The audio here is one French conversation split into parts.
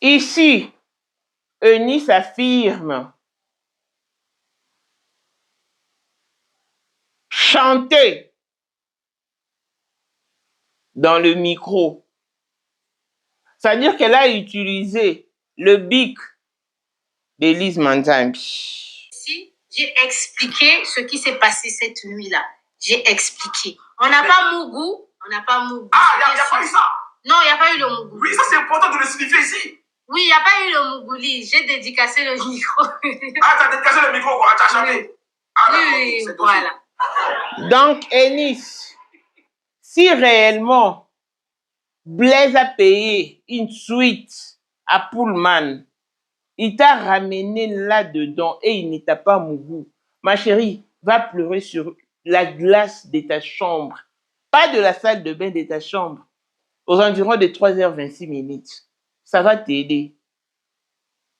Ici, Eunice affirme chanter dans le micro. C'est-à-dire qu'elle a utilisé le bic d'Élise Manzambi. Si, j'ai expliqué ce qui s'est passé cette nuit-là. J'ai expliqué. On n'a pas Mougou. On n'a pas Mougou. Ah, il n'y a pas eu ça. Non, il n'y a pas eu le Mougou. Oui, ça c'est important de le signifier ici. Oui, il n'y a pas eu le Mougouli. J'ai dédicacé le micro. Ah, tu as dédicacé le micro, quoi. Tu as chanté. Oui. Ah, Oui, voilà. Donc, Eunice, si réellement Blaise a payé une suite à Pullman, il t'a ramené là-dedans et il ne t'a pas mouru, ma chérie, va pleurer sur la glace de ta chambre, pas de la salle de bain de ta chambre, aux environs de 3h26. Ça va t'aider.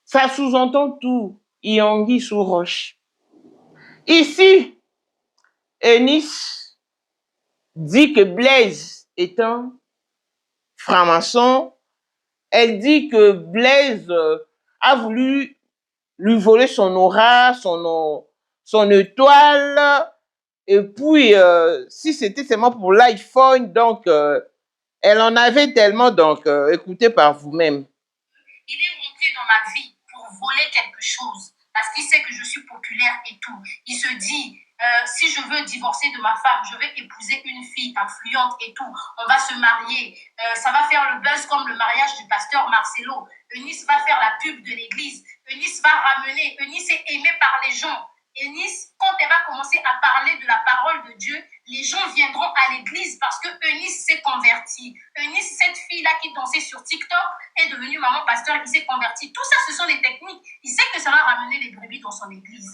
Ça sous-entend tout. Yongi sous roche. Ici, Eunice dit que Blaise est un franc-maçon. Elle dit que Blaise a voulu lui voler son aura, son étoile. Et puis, si c'était seulement pour l'iPhone, donc, elle en avait tellement, donc, écoutez par vous-même. Il est rentré dans ma vie pour voler quelque chose, parce qu'il sait que je suis populaire et tout. Il se dit, si je veux divorcer de ma femme, je vais épouser une fille influente et tout. On va se marier. Ça va faire le buzz comme le mariage du pasteur Marcelo. Eunice va faire la pub de l'église. Eunice va ramener. Eunice est aimée par les gens. Eunice, quand elle va commencer à parler de la parole de Dieu, les gens viendront à l'église parce que Eunice s'est convertie. Eunice, cette fille-là qui dansait sur TikTok, est devenue maman pasteur, il s'est converti. Tout ça, ce sont des techniques. Il sait que ça va ramener les brebis dans son église.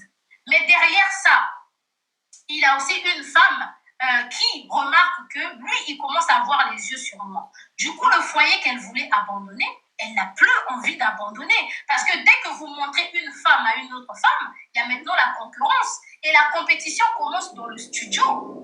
Mais derrière ça, il a aussi une femme qui remarque que lui, il commence à avoir les yeux sur moi. Du coup, le foyer qu'elle voulait abandonner, elle n'a plus envie d'abandonner. Parce que dès que vous montrez une femme à une autre femme, il y a maintenant la concurrence. Et la compétition commence dans le studio.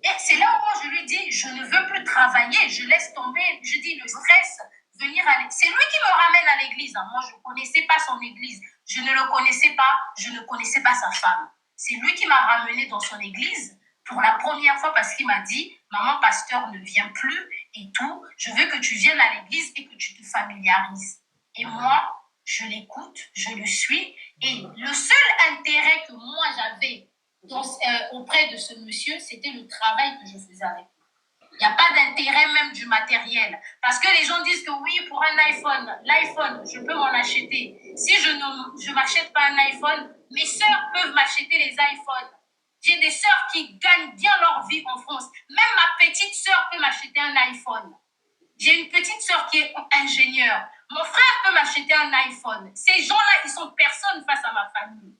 Et c'est là où moi, je lui dis, je ne veux plus travailler, je laisse tomber, je dis le stress, venir à l'église. C'est lui qui me ramène à l'église. Hein. Moi, je ne connaissais pas son église. Je ne le connaissais pas, je ne connaissais pas sa femme. C'est lui qui m'a ramené dans son église pour la première fois parce qu'il m'a dit, maman pasteur ne vient plus et tout, je veux que tu viennes à l'église et que tu te familiarises. Et moi, je l'écoute, je le suis. Et le seul intérêt que moi j'avais auprès de ce monsieur, c'était le travail que je faisais avec lui. Il n'y a pas d'intérêt même du matériel. Parce que les gens disent que oui, pour un iPhone, l'iPhone, je peux m'en acheter. Si je ne m'achète pas un iPhone, mes sœurs peuvent m'acheter les iPhones. J'ai des sœurs qui gagnent bien leur vie en France. Même ma petite sœur peut m'acheter un iPhone. J'ai une petite sœur qui est ingénieure. Mon frère peut m'acheter un iPhone. Ces gens-là, ils sont personne face à ma famille.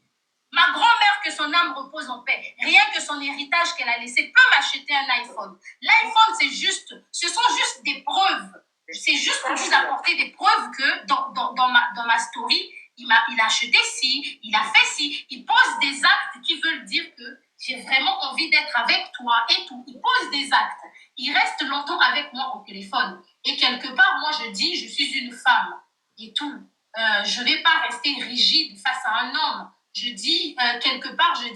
Ma grand-mère, que son âme repose en paix, rien que son héritage qu'elle a laissé, peut m'acheter un iPhone. L'iPhone, ce sont juste des preuves. C'est juste pour vous apporter des preuves que dans ma story, il a acheté ci, il a fait ci, il pose des actes qui veulent dire que j'ai vraiment envie d'être avec toi et tout. Il pose des actes. Il reste longtemps avec moi au téléphone. Et quelque part, moi, je dis, je suis une femme et tout. Je ne vais pas rester rigide face à un homme. Je dis, quelque part, je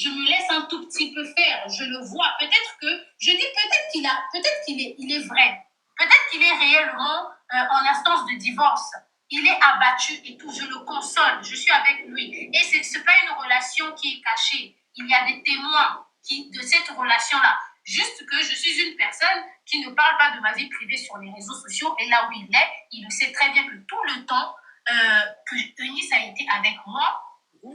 me laisse un tout petit peu faire. Je le vois. Peut-être qu'il est vrai. Peut-être qu'il est réellement en instance de divorce. Il est abattu et tout. Je le console. Je suis avec lui. Et ce n'est pas une relation qui est cachée. Il y a des témoins de cette relation-là. Juste que je suis une personne qui ne parle pas de ma vie privée sur les réseaux sociaux. Et là où il le sait très bien que tout le temps que Eunice a été avec moi,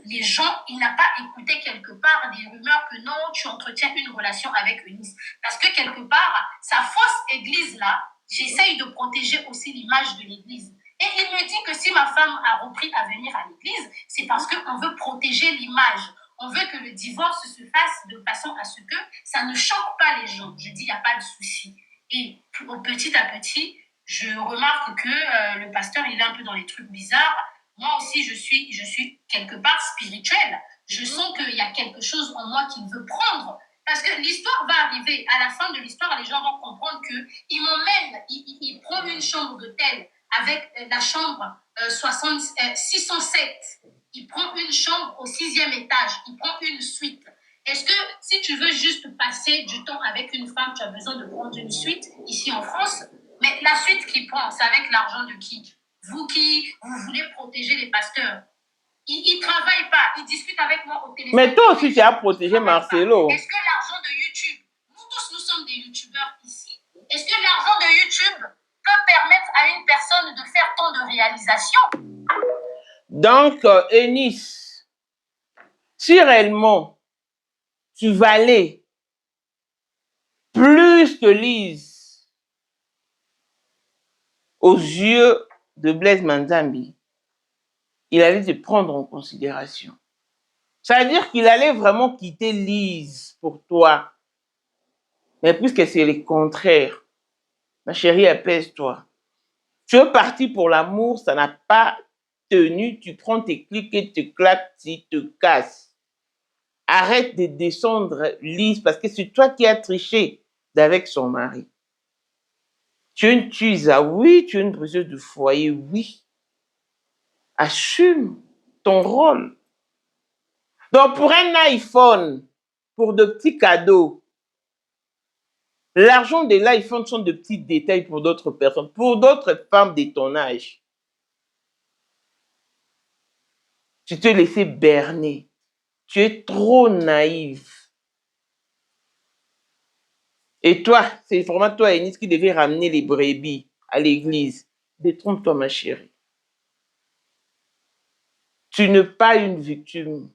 les gens, il n'a pas écouté quelque part des rumeurs que non, tu entretiens une relation avec Eunice. Parce que quelque part, sa fausse église-là, j'essaye de protéger aussi l'image de l'église. Et il me dit que si ma femme a repris à venir à l'église, c'est parce qu'on veut protéger l'image. On veut que le divorce se fasse de façon à ce que ça ne choque pas les gens. Je dis, il n'y a pas de souci. Et petit à petit, je remarque que le pasteur, il est un peu dans les trucs bizarres. Moi aussi, je suis quelque part spirituelle. Je sens qu'il y a quelque chose en moi qui veut prendre. Parce que l'histoire va arriver. À la fin de l'histoire, les gens vont comprendre qu'il m'emmène, il prend une chambre d'hôtel avec la chambre 607. Il prend une chambre au 6e étage. Il prend une suite. Est-ce que si tu veux juste passer du temps avec une femme, tu as besoin de prendre une suite ici en France? Mais la suite qu'il prend, c'est avec l'argent de qui? Vous qui vous voulez protéger les pasteurs. Il ne travaille pas. Il discute avec moi au téléphone. Mais toi aussi, tu as protégé Marcelo. Est-ce que l'argent de YouTube, nous tous, nous sommes des youtubeurs ici, est-ce que l'argent de YouTube peut permettre à une personne de faire tant de réalisations? Donc, Eunice, si réellement tu valais plus que Lise aux yeux de Blaise Manzambi, il allait te prendre en considération. Ça veut dire qu'il allait vraiment quitter Lise pour toi. Mais puisque c'est le contraire, ma chérie, apaise-toi. Tu es parti pour l'amour, ça n'a pas tenu, tu prends tes clics et te claques, tu te casses. Arrête de descendre Lise parce que c'est toi qui as triché avec son mari. Tu es une tueuse, oui, tu es une briseuse de foyer, oui. Assume ton rôle. Donc pour un iPhone, pour de petits cadeaux, l'argent de l'iPhone sont de petits détails pour d'autres personnes, pour d'autres femmes de ton âge. Tu te laissais berner. Tu es trop naïve. Et toi, c'est vraiment toi, Eunice, qui devais ramener les brebis à l'église. Détrompe-toi, ma chérie. Tu n'es pas une victime.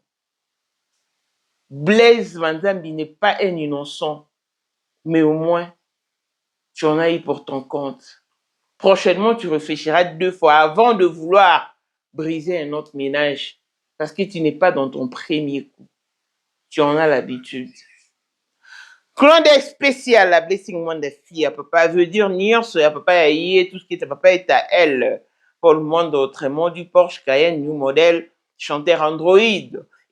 Blaise Manzambi n'est pas un innocent. Mais au moins, tu en as eu pour ton compte. Prochainement, tu réfléchiras 2 fois avant de vouloir briser un autre ménage. Parce que tu n'es pas dans ton premier coup. Tu en as l'habitude. Clan des spécial, la blessing monde des filles. Papa veut dire nuance, papa y tout ce qui est papa est à elle. Paul Monde autrement du Porsche Cayenne New Model, chanteur Android.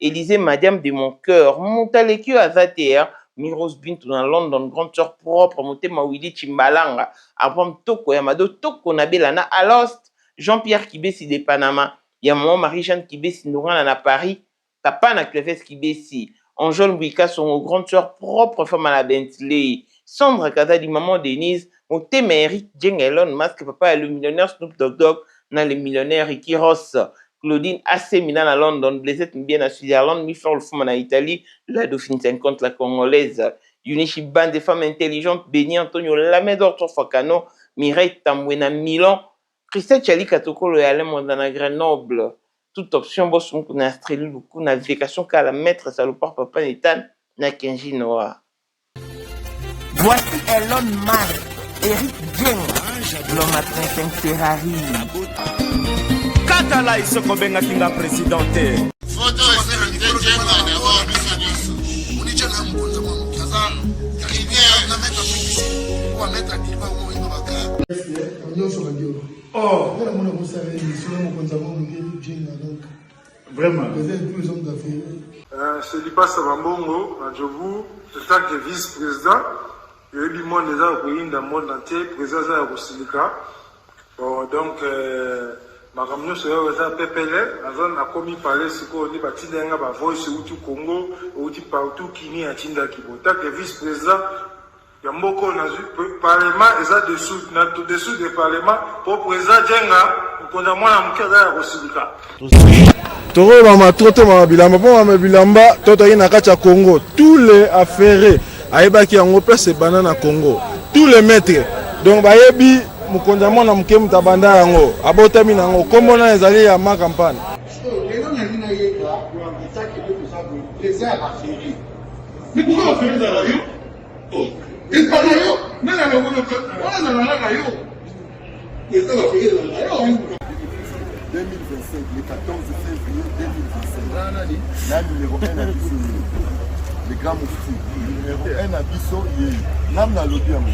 Élisée Madiam de mon cœur. Montalekio à Zater. Miros Bintou dans London, grande sœur propre. Motema Willy Chimbalanga. Abram Toko Yamado Toko Nabelana Alost. Jean-Pierre Kibesi de Panama. Yamaman Marie-Jeanne Kibesi Nourana à Paris. Papa na Cleves Kibesi. Anjol Wika son grande sœur propre femme à la Bentley. Sandra Kazadi maman Denise. Motema Eric Jeng Elon Musk papa le millionnaire Snoop Dogg na le millionnaire Ricky Ross. Claudine AC Milan à London, Blaisette bien à Switzerland, Mifor le femme en Italie, la Dauphine 50 la Congolaise. Unichi Band des femmes intelligentes, Béni Antonio Lamedor Tofakano, Mireille Tambouena Milan, Christelle Chali Katokolo et Alain Mondana Grenoble. Toute option, boss, on a Australie, beaucoup, navigation, qu'à la maître, salopard, papa, Nétan, na Kenji Noah. Voici Elon Musk, Eric Dieng, l'homme à 35 Ferrari. Katala, il se convainc qu'il a présidenté. Photo, c'est le Dieng, d'abord, nous Vraiment. C'est Lipa Savambongo, à Djobu, c'est ça que vice-président. Il y a eu du monde déjà au pays, dans le monde entier, président de la Silika. Bon, donc, ma camion serait à PPL, la zone a commis parler, ce qu'on dit, bâti d'un gars, voice ou tout Congo, ou tout partout, qui n'y a Tinda Kibota, que vice-président. Il y a beaucoup de parlement, et ça dessous du parlement, pour président Djenga, pour qu'on a moins à m'kéda à Silika. Toro mama trote mama bilamba po mama bilamba toto yi na kati ya Congo tous les affairés ayebaki yango place banana Congo tous les maîtres donc bayebi mukonza mwana muke mutabanda yango abotami nango kombo na ezali ya ma campagne lelo na nina yeka kwa mitaki de kusabu les affairés mais pourquoi affairés dans la yo oh ils parlent yo mais la logo on a na yo ils sont affairés dans la yo 2025, le 14 février 2025. La numéro 1 à Bissau, le grand moufti. Numéro 1 à Bissau, l'âme n'a lobby à moi.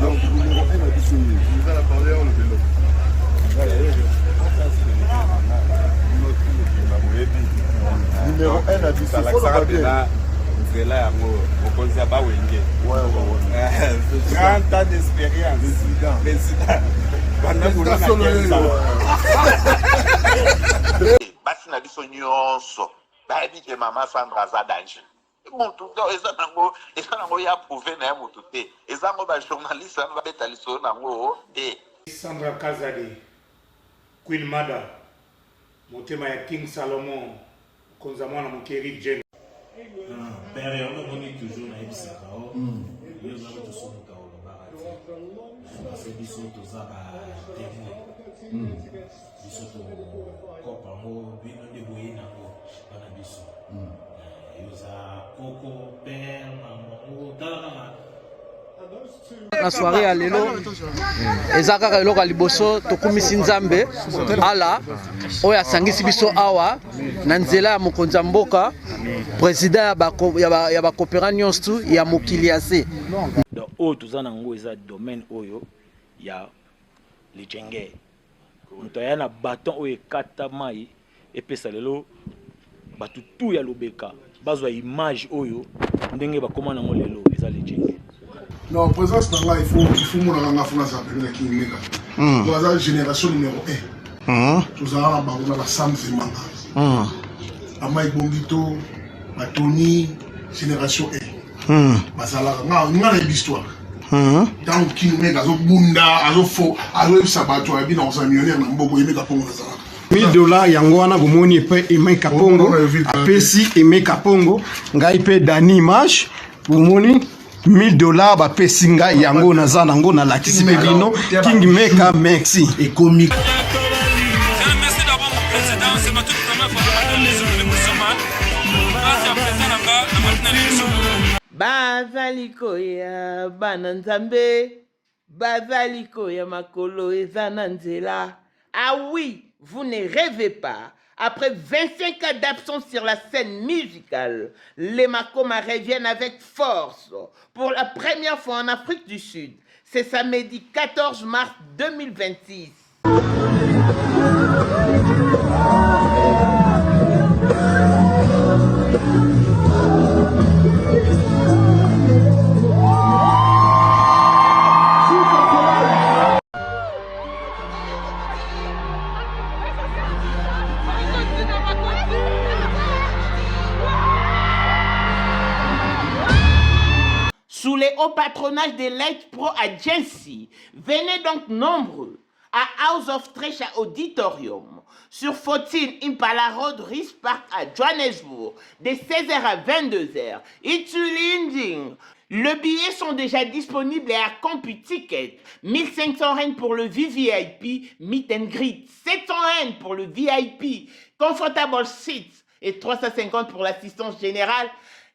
Donc, numéro 1 à Bissau. Vous allez parler en le vélo. Numéro 1 à Bissau. Il faut le bien. C'est là, au conseil à ouais. 30 ans d'expérience. Président. basi na biso nyonso bayebi ke mama Sandra aza danger motu eza nango ya prouve na ye motu te eza ngo bajournaliste ano babeta lisolo nango te. Sandra Kazadi, Queen Mada, motema ya King Salomon, konza mwana mokeri Jen. Père, on est toujours na ebisaka o. Yo za ko so ka o barati. Parce que biso to za ba témoin. Biso to ko pa mo bino de boye na ngo bana biso. Yo za koko père maman tala na soirée ya lelo eza kaka eloko ya liboso tokumisi nzambe ala oyo asangisi biso awa na nzela ya mokonzi ya mboka président ya bakopera nyonso ya mokili ya se. Donc oyo toza nango eza domaine oyo ya lijenge moto aya na baton oyo ekata mai epesa lelo bato tu ya lobeka bazwa image oyo ndenge bakoma nango lelo eza lijenge. Non, présence là, il faut mon la France appelé qui mega. Nous avons génération numéro 1. Nous avons la Sam Zemanga. Amai Bongito, Tony, génération 1. Basala, nous avons l'histoire. Dans qui mega zo bunda, azo fo, azo sabato abi na osa millionnaire na mboko yemeka pongo na zala. $1000 yango wana bomoni pe Emeka Pongo, apesi Emeka Pongo, ngai pe Dani Image, bomoni $1000 ba pesinga yango naza nango na lakisi pe bino King Meka merci et comique. Merci d'avoir mon président, c'est ma toute première fois dans les musulmans. Merci à président na matinale. Bazaliko ya bananzambe, bazaliko ya makolo ezana nzela. Ah oui, vous ne rêvez pas. Après 25 ans d'absence sur la scène musicale, les Makoma reviennent avec force pour la première fois en Afrique du Sud. C'est samedi 14 mars 2026. Sous les hauts patronages de Light Pro Agency, venez donc nombreux à House of Treasure Auditorium sur 14 Impala Road, Rice Park à Johannesburg, de 16h à 22h. Itulinding. Les billets sont déjà disponibles et à CompuTicket. 1500 Rand pour le VVIP, Meet and Greet. 700 Rand pour le VIP, Comfortable Seats. Et 350 pour l'assistance générale.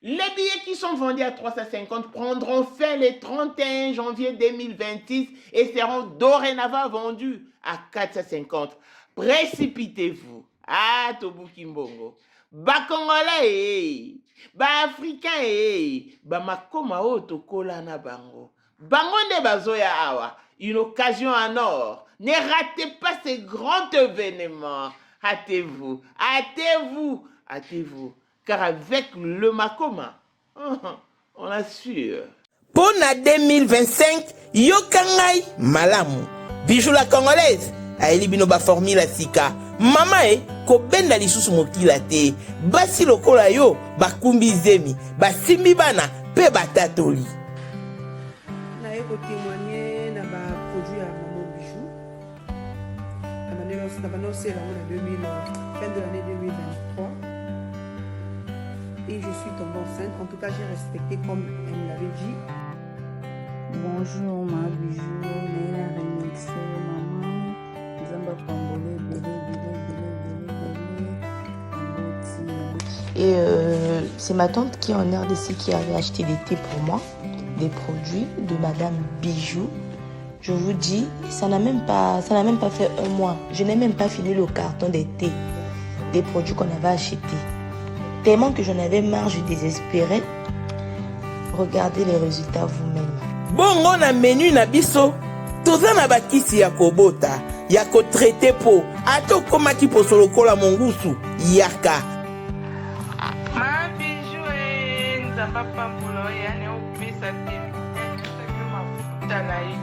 Les billets qui sont vendus à 350 prendront fin le 31 janvier 2026 et seront dorénavant vendus à 450. Précipitez-vous. Ah, Tobuki Mbongo. Ba Congolais, ba Africain, ba Makoma Otokola na bango. Bango ne bazoya awa. Une occasion en or. Ne ratez pas ce grand événement. Hâtez-vous, hâtez-vous, hâtez-vous. Car avec le Makoma, on assure. Pour la 2025, Yokangai Malamu. Bijou la Congolaise. Aeli binoba formula sika. Mama ko benda lisusu mokila te. Basi lokola yo bakumbi zemi. Basimbi bana pe batatoli. Na eko témoigner na ba produit à Maman Bijou. Na banoncé la fin de l'année 2023. Et je suis tombée enceinte. En tout cas, j'ai respecté comme elle me l'avait dit. Bonjour, ma Bijou, mais la remixée, maman. Zamba Pambole, Et c'est ma tante qui est en RDC qui avait acheté des thés pour moi, des produits de Madame Bijou. Je vous dis, ça n'a même pas fait un mois. Je n'ai même pas fini le carton des thés, des produits qu'on avait achetés. Tellement que j'en avais marre, je désespérais. Regardez les résultats vous-même. Bongo na menu na biso. Toza na bakisi ya kobota, ya ko traité po. Ato koma ki po solokola mongusu, yaka. Ma Bijou nzamba pambulo ya ne opesa te. Mafuta na ye.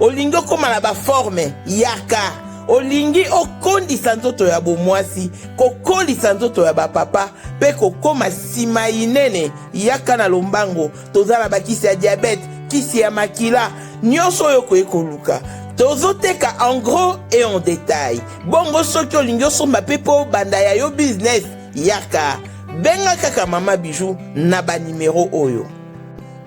olingi okóma na baforme yaka olingi okondisa nzoto ya bomwasi kokolisa nzoto ya bapapa mpe kokóma nsima inene yaka na lombango toza na bakisi ya diabete kisi ya makila nyonso oyo okoki koluka tozoteka en gros et en détail bongo soki olingi osomba mpe mpo banda ya yo business yaka benga kaka mama bijou na banimero oyo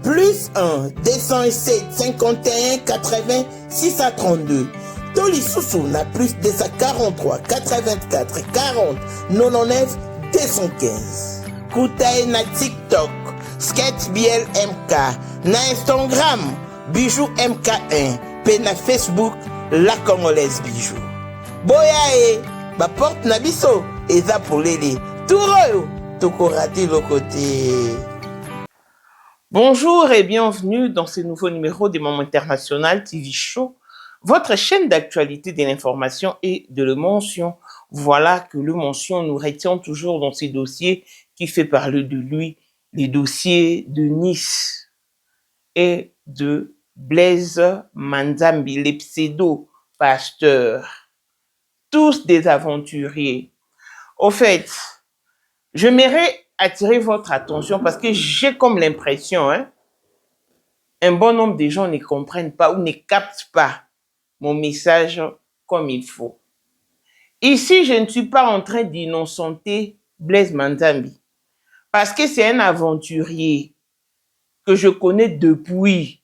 plus 1 207 51 80 632 Tolisusu na plus 243 84 40 99 215 Kutae na TikTok Sketch BL MK na Instagram Bijou MK1 pe na Facebook La Congolaise Bijou boya ba porte na biso eza polele turoyo tokorati le côté. Bonjour et bienvenue dans ce nouveau numéro des Moments International TV Show, votre chaîne d'actualité de l'information et de l'émotion. Voilà que le mention nous retient toujours dans ces dossiers qui fait parler de lui, les dossiers de Nice et de Blaise Manzambi, les pseudo-pasteurs, tous des aventuriers. Au fait, j'aimerais attirer votre attention parce que j'ai comme l'impression, un bon nombre de gens ne comprennent pas ou ne captent pas mon message comme il faut. Ici, je ne suis pas en train d'innocenter Blaise Manzambi parce que c'est un aventurier que je connais depuis.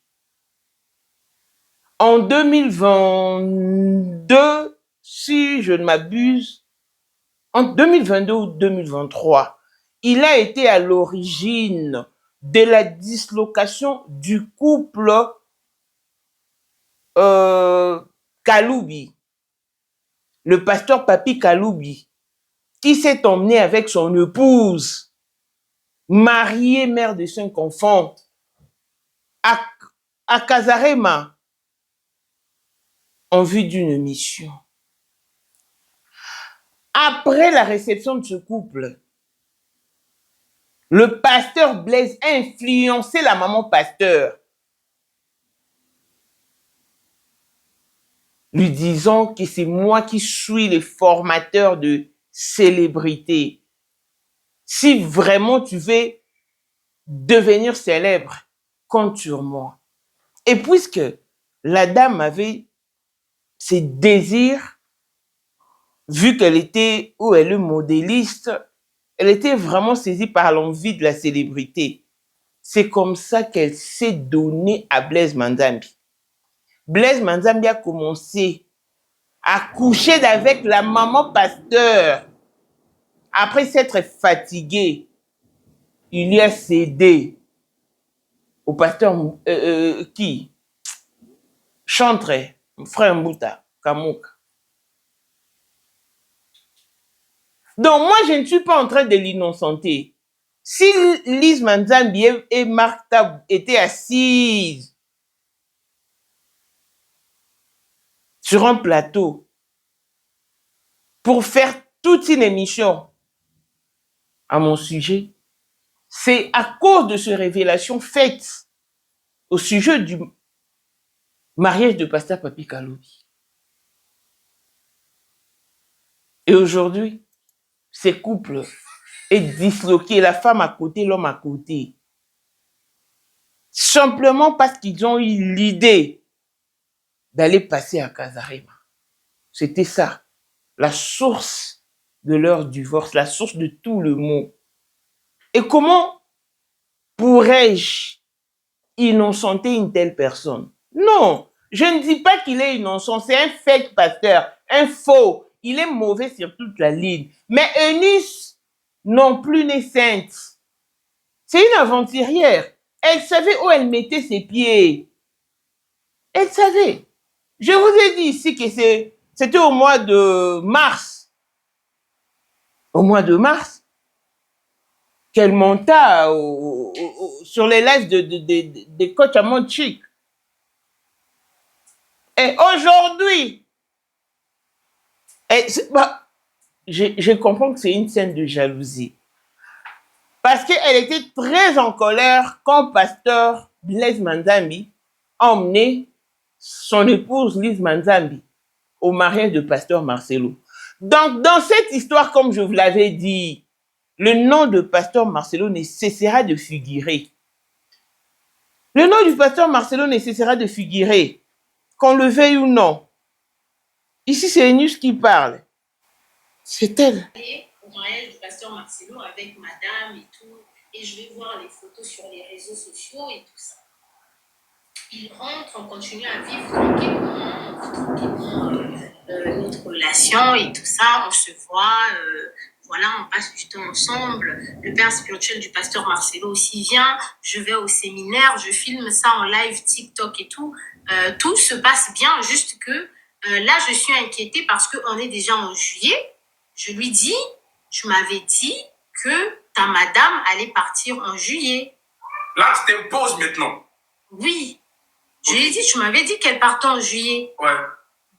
En 2022, si je ne m'abuse, en 2022 ou 2023, il a été à l'origine de la dislocation du couple Kaloubi, le pasteur Papi Kaloubi, qui s'est emmené avec son épouse, mariée, mère de 5 enfants, à Kasarema, en vue d'une mission. Après la réception de ce couple, le pasteur Blaise a influencé la maman pasteur, lui disant que c'est moi qui suis le formateur de célébrité. Si vraiment tu veux devenir célèbre, compte sur moi. Et puisque la dame avait ses désirs, vu qu'elle était, ou elle est modéliste, elle était vraiment saisie par l'envie de la célébrité. C'est comme ça qu'elle s'est donnée à Blaise Manzambi. Blaise Manzambi a commencé à coucher avec la maman pasteur. Après s'être fatigué, il y a cédé au pasteur qui chanterait, frère Mbouta, Kamouka. Donc moi, je ne suis pas en train de l'innocenter. Si Lise Manzambi et Martha étaient assises sur un plateau pour faire toute une émission à mon sujet, c'est à cause de ces révélations faites au sujet du mariage de pasteur Papi Kaloubi. Et aujourd'hui, ces couples est disloqué, la femme à côté, l'homme à côté. Simplement parce qu'ils ont eu l'idée d'aller passer à Kasarema. C'était ça, la source de leur divorce, la source de tout le mot. Et comment pourrais-je innocenter une telle personne? Non, je ne dis pas qu'il est innocent, c'est un fake pasteur, un faux. Il est mauvais sur toute la ligne. Mais Eunice non plus n'est sainte. C'est une aventurière. Elle savait où elle mettait ses pieds. Elle savait. Je vous ai dit ici que c'était au mois de mars. Au mois de mars, qu'elle monta sur les lives de Coach Amon Chic. Et aujourd'hui, je comprends que c'est une scène de jalousie. Parce qu'elle était très en colère quand pasteur Blaise Manzambi a emmené son épouse Lise Manzambi au mariage de pasteur Marcelo. Donc, dans cette histoire, comme je vous l'avais dit, le nom de pasteur Marcelo ne cessera de figurer. Le nom du pasteur Marcelo ne cessera de figurer, qu'on le veuille ou non. Ici, c'est Enus qui parle. C'est elle. Au mariage du pasteur Marcelo avec madame et tout, et je vais voir les photos sur les réseaux sociaux et tout ça. Il rentre, on continue à vivre tranquillement notre relation et tout ça, on se voit, voilà, on passe du temps ensemble. Le père spirituel du pasteur Marcelo aussi vient, je vais au séminaire, je filme ça en live TikTok et tout. Tout se passe bien, juste que là, je suis inquiétée parce qu'on est déjà en juillet. Je lui dis, tu m'avais dit que ta madame allait partir en juillet. Là, tu t'imposes maintenant. Oui. Je lui ai dit, tu m'avais dit qu'elle partait en juillet. Ouais.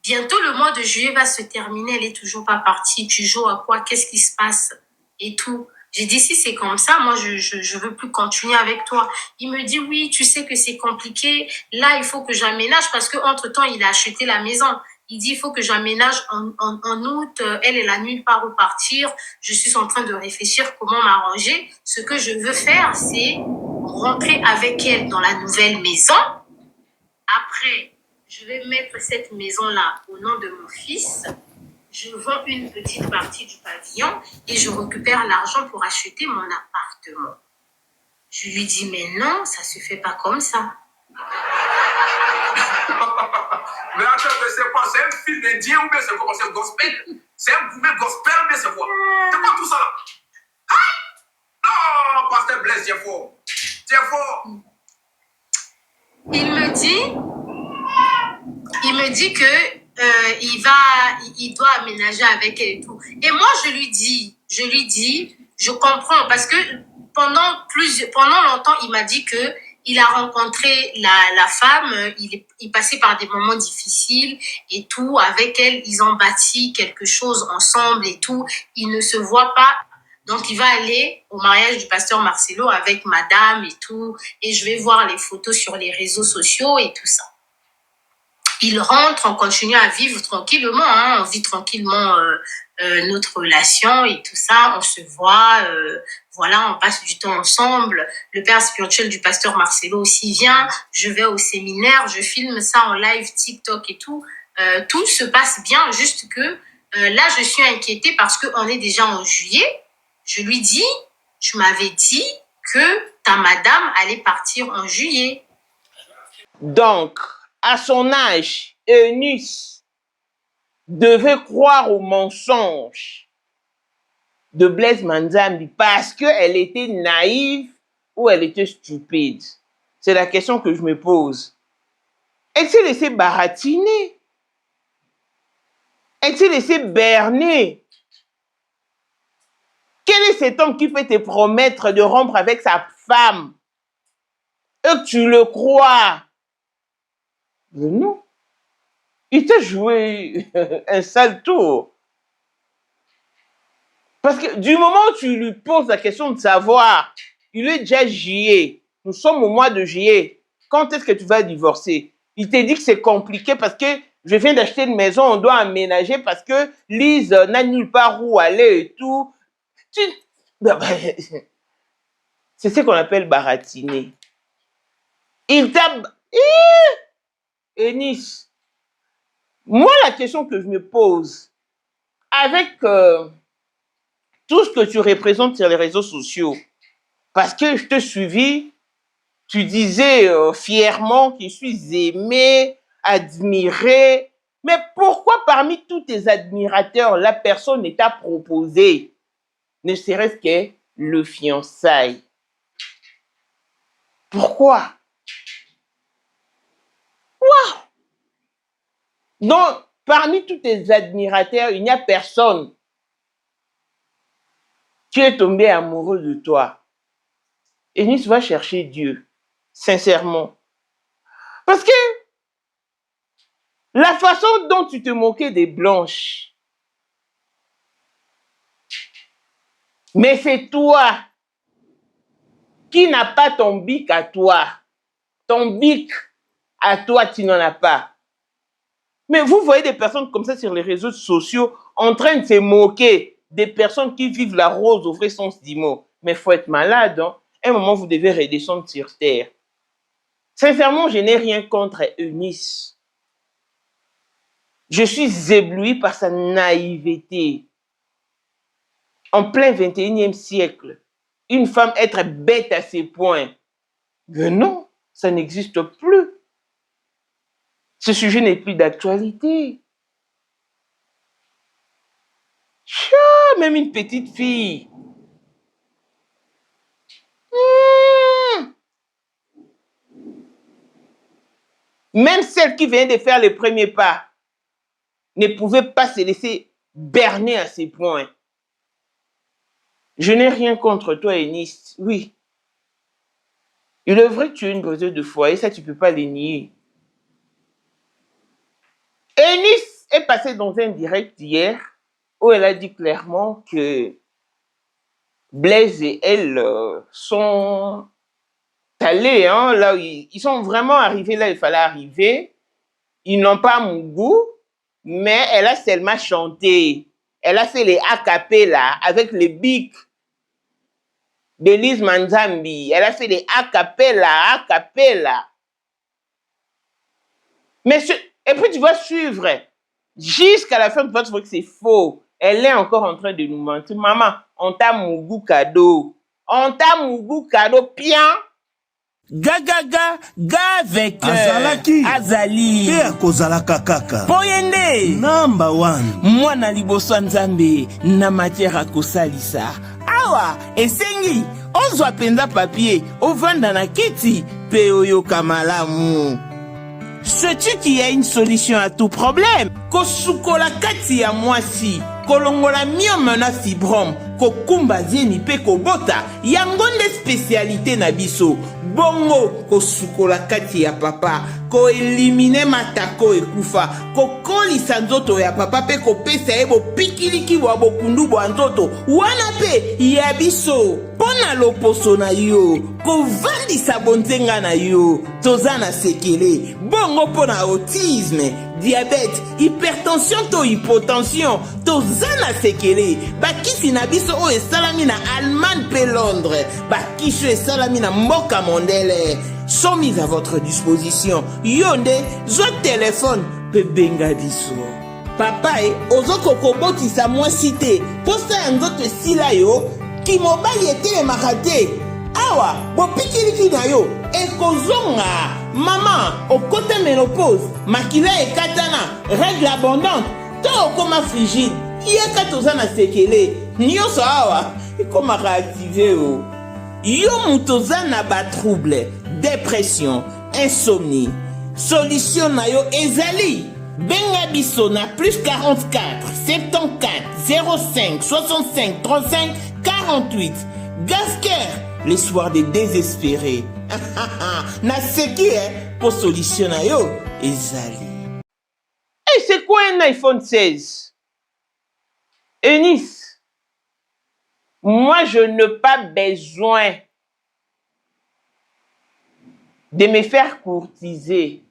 Bientôt, le mois de juillet va se terminer. Elle est toujours pas partie. Tu joues à quoi? Qu'est-ce qui se passe? Et tout. J'ai dit, si c'est comme ça, moi, je veux plus continuer avec toi. Il me dit, oui, tu sais que c'est compliqué. Là, il faut que j'aménage parce qu'entre-temps, il a acheté la maison. Il dit, il faut que j'aménage en août. Elle a nulle part où partir. Je suis en train de réfléchir comment m'arranger. Ce que je veux faire, c'est rentrer avec elle dans la nouvelle maison. Après, je vais mettre cette maison-là au nom de mon fils. Je vends une petite partie du pavillon et je récupère l'argent pour acheter mon appartement. Je lui dis, mais non, ça se fait pas comme ça. Mais attends, mais c'est quoi? C'est un film indien ou bien c'est quoi? C'est gospel? C'est un bouvet gospel ou bien c'est quoi? C'est quoi tout ça là? Hein? Non, pasteur Blaise, c'est fort. C'est fort. Il me dit que il doit aménager avec elle et tout. Et moi, je lui dis, je comprends parce que pendant longtemps, il m'a dit que il a rencontré la femme, il passait par des moments difficiles et tout. Avec elle, ils ont bâti quelque chose ensemble et tout. Ils ne se voient pas. Donc, il va aller au mariage du pasteur Marcelo avec madame et tout. Et je vais voir les photos sur les réseaux sociaux et tout ça. Il rentre, on continue à vivre tranquillement. Hein, on vit tranquillement notre relation et tout ça. On se voit, voilà, on passe du temps ensemble. Le père spirituel du pasteur Marcelo aussi vient. Je vais au séminaire, je filme ça en live TikTok et tout. Tout se passe bien, juste que là, je suis inquiétée parce qu'on est déjà en juillet. Je lui dis, tu m'avais dit que ta madame allait partir en juillet. Donc, à son âge, Eunice devait croire au mensonge de Blaise Manzambi parce qu'elle était naïve ou elle était stupide. C'est la question que je me pose. Elle s'est laissée baratiner. Elle s'est laissée berner. Quel est cet homme qui peut te promettre de rompre avec sa femme et que tu le crois? Non. Il t'a joué un sale tour. Parce que du moment où tu lui poses la question de savoir, il est déjà juillet. Nous sommes au mois de juillet. Quand est-ce que tu vas divorcer? Il t'a dit que c'est compliqué parce que je viens d'acheter une maison, on doit aménager parce que Lise n'a nulle part où aller et tout. C'est ce qu'on appelle baratiner. Il t'a... Eunice, moi la question que je me pose, avec tout ce que tu représentes sur les réseaux sociaux, parce que je te suivis, tu disais fièrement que je suis aimé, admiré, mais pourquoi parmi tous tes admirateurs, la personne ne t'a proposé ne serait-ce que le fiançailles? Pourquoi? Waouh! Donc, parmi tous tes admirateurs, il n'y a personne qui est tombé amoureux de toi. Eunice va chercher Dieu, sincèrement. Parce que la façon dont tu te moquais des blanches, mais c'est toi qui n'a pas ton bic à toi. Ton bic à toi, tu n'en as pas. Mais vous voyez des personnes comme ça sur les réseaux sociaux en train de se moquer des personnes qui vivent la rose au vrai sens du mot. Mais il faut être malade. Hein? À un moment, vous devez redescendre sur terre. Sincèrement, je n'ai rien contre Eunice. Je suis ébloui par sa naïveté. En plein 21e siècle, une femme être bête à ces points. Mais non, ça n'existe plus. Ce sujet n'est plus d'actualité. Même une petite fille. Même celle qui vient de faire le premier pas ne pouvait pas se laisser berner à ces points. Je n'ai rien contre toi, Eunice. Oui. Il est vrai que tu es une briseuse de foyer, ça tu ne peux pas le nier. Eunice est passée dans un direct hier où elle a dit clairement que Blaise et elle sont allés, hein, là où ils sont vraiment arrivés là où il fallait arriver. Ils n'ont pas mon goût, mais elle a seulement chanté. Elle a fait les a cappella avec les bics d'Elise Manzambi. Elle a fait les a cappella. Mais et puis tu vas suivre. Jusqu'à la fin, tu vas trouver que c'est faux. Elle est encore en train de nous mentir. Maman, on t'a mon goût cadeau. On t'a mon goût cadeau, bien. Gaga avec Azali pe akozalaka kaka Poyende number 1 mwana liboso nzambe na matière akosalisa awa esengi ozwa penza papier ovanda na kiti pe oyoka malamu. Sais-tu qu'il y a une solution à tout problème? Kosukola kati ya mwasi kolongola myome na fibrome kokumba zeni pe kobota yango nde spécialité na biso. Bongo kosukola kati ya papa ko elimine matako ekufa kokolisa nzoto ya papa pe kopesa ye bopikiliki bwa bokundu bwa nzoto wana pe ya biso pona loposo na yo kovandisa bonzenga na yo toza na sekele bongo pona autisme diabète hypertension to hypotension toza na sekele bakisi na biso oyo esalami na Allemagne pe Londres bakisi oyo esalami na mboka mondele sont mis à votre disposition. Yonde, zo téléphone pe benga biso. Papa ozoko koboti sa moi cité. Posta nzoto sila yo ki mobali ete makate. Awa, bo pikiliki na yo e kozonga. Maman, okote ménopause, makila e katana, règle abondante, to okoma frigide. Yeka tozana sekele. Nyoso awa, ikoma réactiver o. Yo mutoza na ba trouble, dépression, insomnie. Solution na yo ezali. Benga biso na plus 44 74 05 65 35 48. Gasker, les soirs des désespérés. Na seki pour solution na yo ezali. Et c'est quoi un iPhone 16? Eunice. Moi, je n'ai pas besoin de me faire courtiser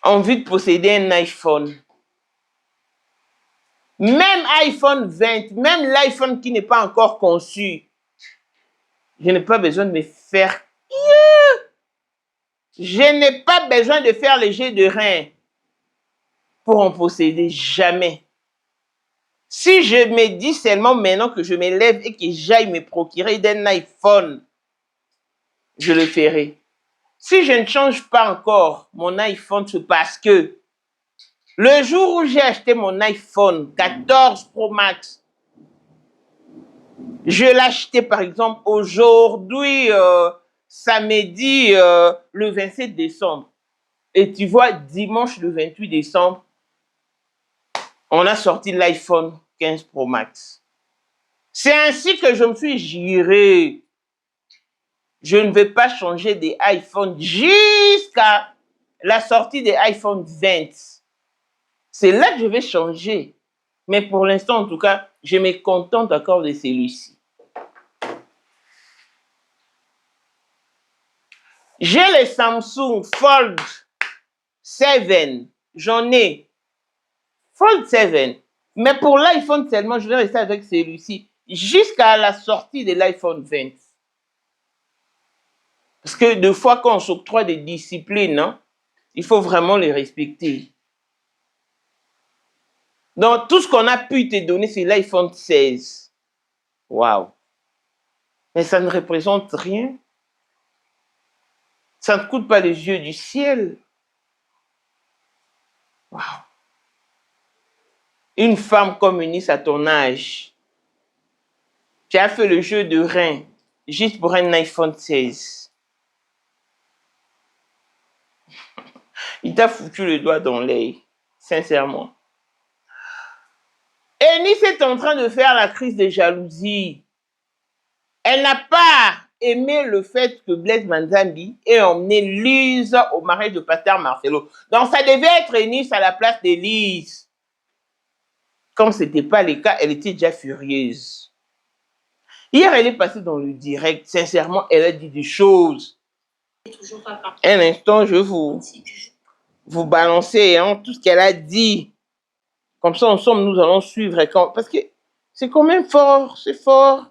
en vue de posséder un iPhone. Même iPhone 20, même l'iPhone qui n'est pas encore conçu, je n'ai pas besoin de me faire... Je n'ai pas besoin de faire le jet de rein pour en posséder, jamais. Si je me dis seulement maintenant que je me lève et que j'aille me procurer d'un iPhone, je le ferai. Si je ne change pas encore mon iPhone, c'est parce que le jour où j'ai acheté mon iPhone 14 Pro Max, je l'ai acheté par exemple aujourd'hui, samedi, le 27 décembre. Et tu vois, dimanche le 28 décembre, on a sorti l'iPhone 15 Pro Max. C'est ainsi que je me suis juré. Je ne vais pas changer des iPhones jusqu'à la sortie des iPhone 20. C'est là que je vais changer. Mais pour l'instant, en tout cas, je me contente encore de celui-ci. J'ai le Samsung Fold 7. J'en ai. Fold 7. Mais pour l'iPhone seulement, je vais rester avec celui-ci jusqu'à la sortie de l'iPhone 20. Parce que des fois, quand on s'octroie des disciplines, hein, il faut vraiment les respecter. Donc, tout ce qu'on a pu te donner, c'est l'iPhone 16. Waouh. Mais ça ne représente rien. Ça ne coûte pas les yeux du ciel. Waouh. Une femme communiste à ton âge, tu as fait le jeu de rein juste pour un iPhone 16. Il t'a foutu le doigt dans l'œil, sincèrement. Eunice est en train de faire la crise de jalousie. Elle n'a pas aimé le fait que Blaise Manzambi ait emmené Lise au mariage de Pasteur Marcelo. Donc ça devait être Eunice à la place de Lise. Comme ce n'était pas le cas, elle était déjà furieuse. Hier, elle est passée dans le direct. Sincèrement, elle a dit des choses. Un instant, je vous balancer hein, tout ce qu'elle a dit. Comme ça, ensemble, nous allons suivre. Parce que c'est quand même fort, c'est fort.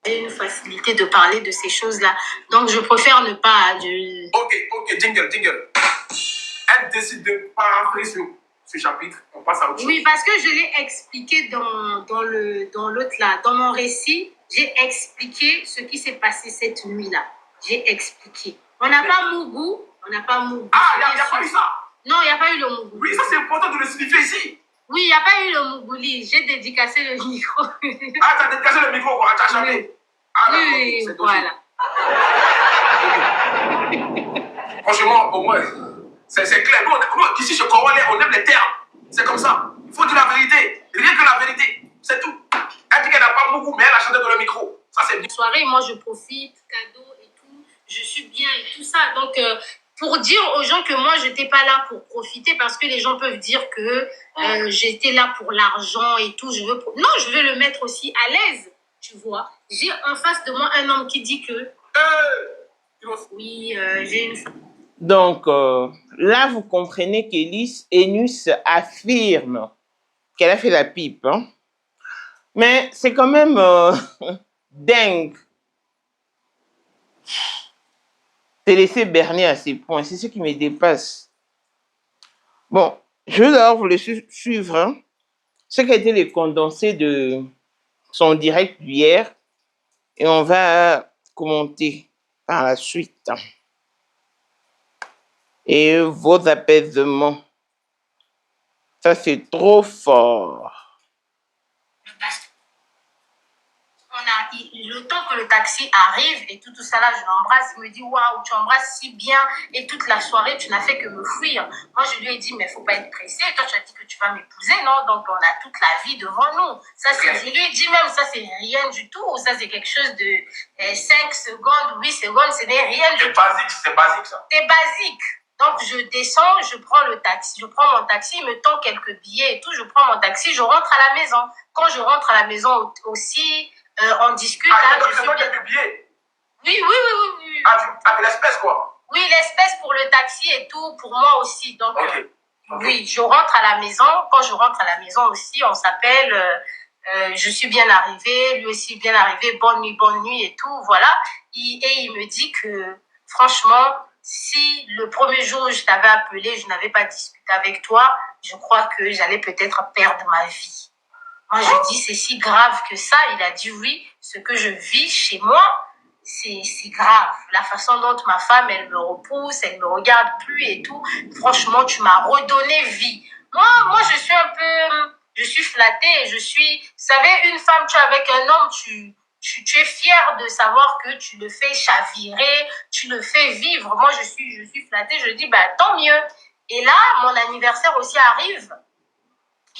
J'ai une facilité de parler de ces choses-là. Donc, je préfère ne pas... Ok, jingle. Elle décide de paraphraser ce chapitre. On passe à autre chose. Oui, parce que je l'ai expliqué dans l'autre là. Dans mon récit, j'ai expliqué ce qui s'est passé cette nuit-là. J'ai expliqué. On n'a pas Mougou. Ah, il n'y a pas eu ça. Non, il n'y a pas eu le Mougou. Oui, ça c'est important de le signifier ici. Oui, il n'y a pas eu le Mougouli. J'ai dédicacé le micro. Ah, tu as dédicacé le micro, quoi. Tu as jamais. Oui. Ah, oui, voilà. Franchement, pour moi, c'est clair. Nous, ici, chez Corona, on aime les termes. C'est comme ça. Il faut dire la vérité. Rien que la vérité. C'est tout. Elle dit qu'elle n'a pas beaucoup, mais elle a chanté dans le micro. Ça, c'est bien. Soirée, moi, je profite, cadeau et tout. Je suis bien et tout ça. Donc, pour dire aux gens que moi, je n'étais pas là pour profiter, parce que les gens peuvent dire que j'étais là pour l'argent et tout. Non, je veux le mettre aussi à l'aise, tu vois. J'ai en face de moi un homme qui dit que... Oui, j'ai une... Donc, là, vous comprenez qu'Eunice affirme qu'elle a fait la pipe. Hein? Mais c'est quand même dingue. T'es laissé berner à ces points. C'est ce qui me dépasse. Bon, je vais d'abord vous laisser suivre hein, ce qui a été le condensé de son direct d'hier. Et on va commenter par la suite. Et vos apaisements. Ça, c'est trop fort. Le temps que le taxi arrive et tout ça là, je l'embrasse, il me dit waouh, tu embrasses si bien et toute la soirée tu n'as fait que me fuir. Moi je lui ai dit mais faut pas être pressé, toi tu as dit que tu vas m'épouser, non? Donc on a toute la vie devant nous. Ça c'est, je lui ai dit même ça c'est rien du tout, ça c'est quelque chose de 5 secondes, 8 secondes, ce n'est rien du tout. C'est basique ça. C'est basique. Donc je descends, je prends le taxi, je prends mon taxi, il me tend quelques billets et tout, je prends mon taxi, je rentre à la maison. Quand je rentre à la maison aussi, on discute. Ah, tu prends quelques billets? Oui. Ah, l'espèce quoi? Oui, l'espèce pour le taxi et tout, pour moi aussi. Donc, okay. Oui, je rentre à la maison. Quand je rentre à la maison aussi, on s'appelle, je suis bien arrivée, lui aussi bien arrivé, bonne nuit et tout, voilà. Et il me dit que, franchement, si le premier jour où je t'avais appelé, je n'avais pas discuté avec toi, je crois que j'allais peut-être perdre ma vie. Moi, je dis, c'est si grave que ça. Il a dit, oui, ce que je vis chez moi, c'est grave. La façon dont ma femme, elle me repousse, elle me regarde plus et tout. Franchement, tu m'as redonné vie. Moi, je suis flattée et vous savez, une femme, tu es avec un homme, tu es fière de savoir que tu le fais chavirer, tu le fais vivre. Moi, je suis flattée, je dis, tant mieux. Et là, mon anniversaire aussi arrive.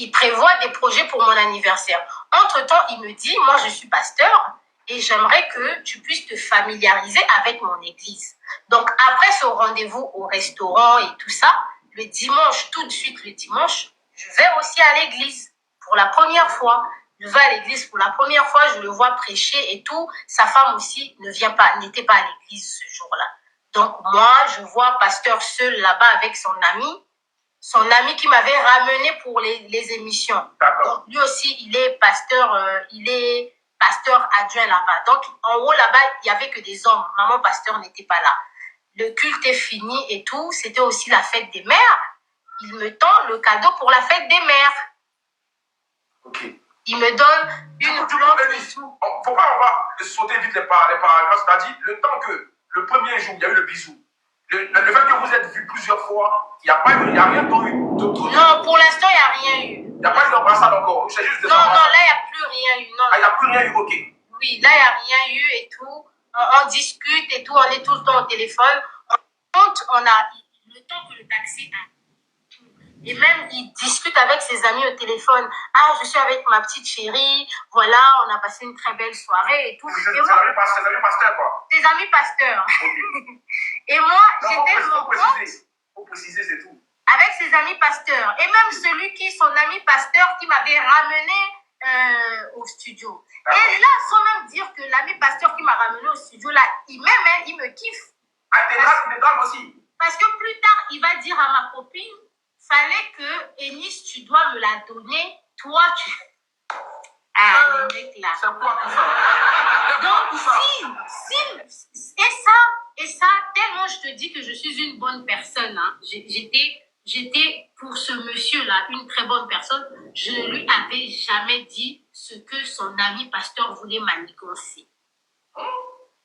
Il prévoit des projets pour mon anniversaire. Entre-temps, il me dit, moi, je suis pasteur et j'aimerais que tu puisses te familiariser avec mon église. Donc, après ce rendez-vous au restaurant et tout ça, le dimanche, tout de suite le dimanche, je vais aussi à l'église pour la première fois. Je vais à l'église pour la première fois, je le vois prêcher et tout. Sa femme aussi n'était pas à l'église ce jour-là. Donc moi, je vois pasteur seul là-bas avec son ami qui m'avait ramené pour les émissions. Donc lui aussi, il est pasteur adjoint là-bas. Donc en haut là-bas, il y avait que des hommes. Maman pasteur n'était pas là. Le culte est fini et tout. C'était aussi la fête des mères. Il me tend le cadeau pour la fête des mères. Ok. Il me donne une plante et tout. Pourquoi on va sauter vite les paragraphes? C'est-à-dire, le temps que le premier jour, il y a eu le bisou. Le fait que vous êtes vus plusieurs fois, il n'y a rien d'autre. Non, pour l'instant, il n'y a rien eu. Il n'y a pas eu d'embrassade encore. C'est juste des non, là, il n'y a plus rien eu. Non, il n'y a plus rien eu, ok. Oui, là, il n'y a rien eu et tout. On discute et tout, on est tout le temps au téléphone. On a le temps que le taxi a. Et même, il discute avec ses amis au téléphone. Ah, je suis avec ma petite chérie. Voilà, on a passé une très belle soirée et tout. Tes amis pasteurs, quoi. Tes amis pasteurs. Okay. Et moi, j'étais Faut préciser, c'est tout. Avec ses amis pasteurs. Et même celui son ami pasteur qui m'avait ramené au studio. Et là, sans même dire que l'ami pasteur qui m'a ramené au studio, là, il m'aime, il me kiffe. Ah, t'es grave aussi. Parce que plus tard, il va dire à ma copine, fallait que Enis, tu dois me la donner. Toi, tu... Ah, le mec là. C'est quoi tout ça? Donc, si. Et ça, tellement je te dis que je suis une bonne personne. Hein. J'étais pour ce monsieur-là une très bonne personne. Je ne lui avais jamais dit ce que son ami pasteur voulait manigancer.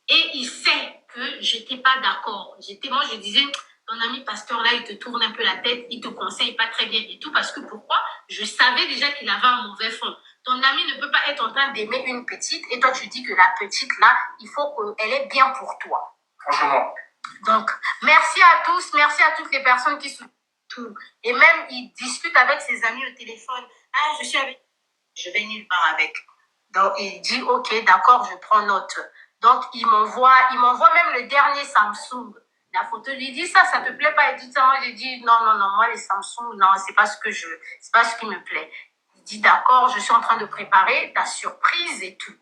Et il sait que je n'étais pas d'accord. Moi, je disais... Ton ami pasteur là, il te tourne un peu la tête, il te conseille pas très bien et tout, parce que pourquoi? Je savais déjà qu'il avait un mauvais fond. Ton ami ne peut pas être en train d'aimer une petite et toi tu dis que la petite là, il faut qu'elle est bien pour toi. Franchement. Donc, merci à tous, merci à toutes les personnes qui soutiennent tout. Et même, il discute avec ses amis au téléphone. Ah, je suis avec... Je vais nulle part avec. Donc, il dit, ok, d'accord, je prends note. Donc, il m'envoie même le dernier Samsung. La photo lui dit ça te plaît pas et tout ça. Moi j'ai dit non, moi les Samsung, non, c'est pas ce qui me plaît. Il dit d'accord, je suis en train de préparer ta surprise et tout.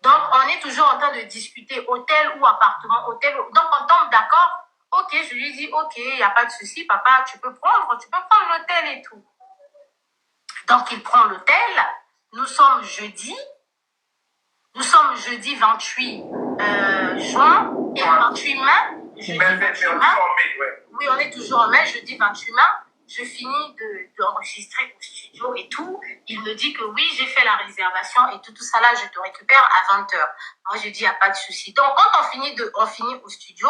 Donc on est toujours en train de discuter hôtel ou appartement, hôtel. Donc on tombe d'accord. Ok, je lui dis ok, il n'y a pas de souci, papa, tu peux prendre l'hôtel et tout. Donc il prend l'hôtel. Nous sommes jeudi 28 juin et 28 mai. Oui, on est toujours en mai, jeudi 28 mai. Je finis d'enregistrer au studio et tout. Il me dit que oui, j'ai fait la réservation et tout ça là, je te récupère à 20h. Moi, je dis, il n'y a pas de souci. Donc, quand on finit au studio,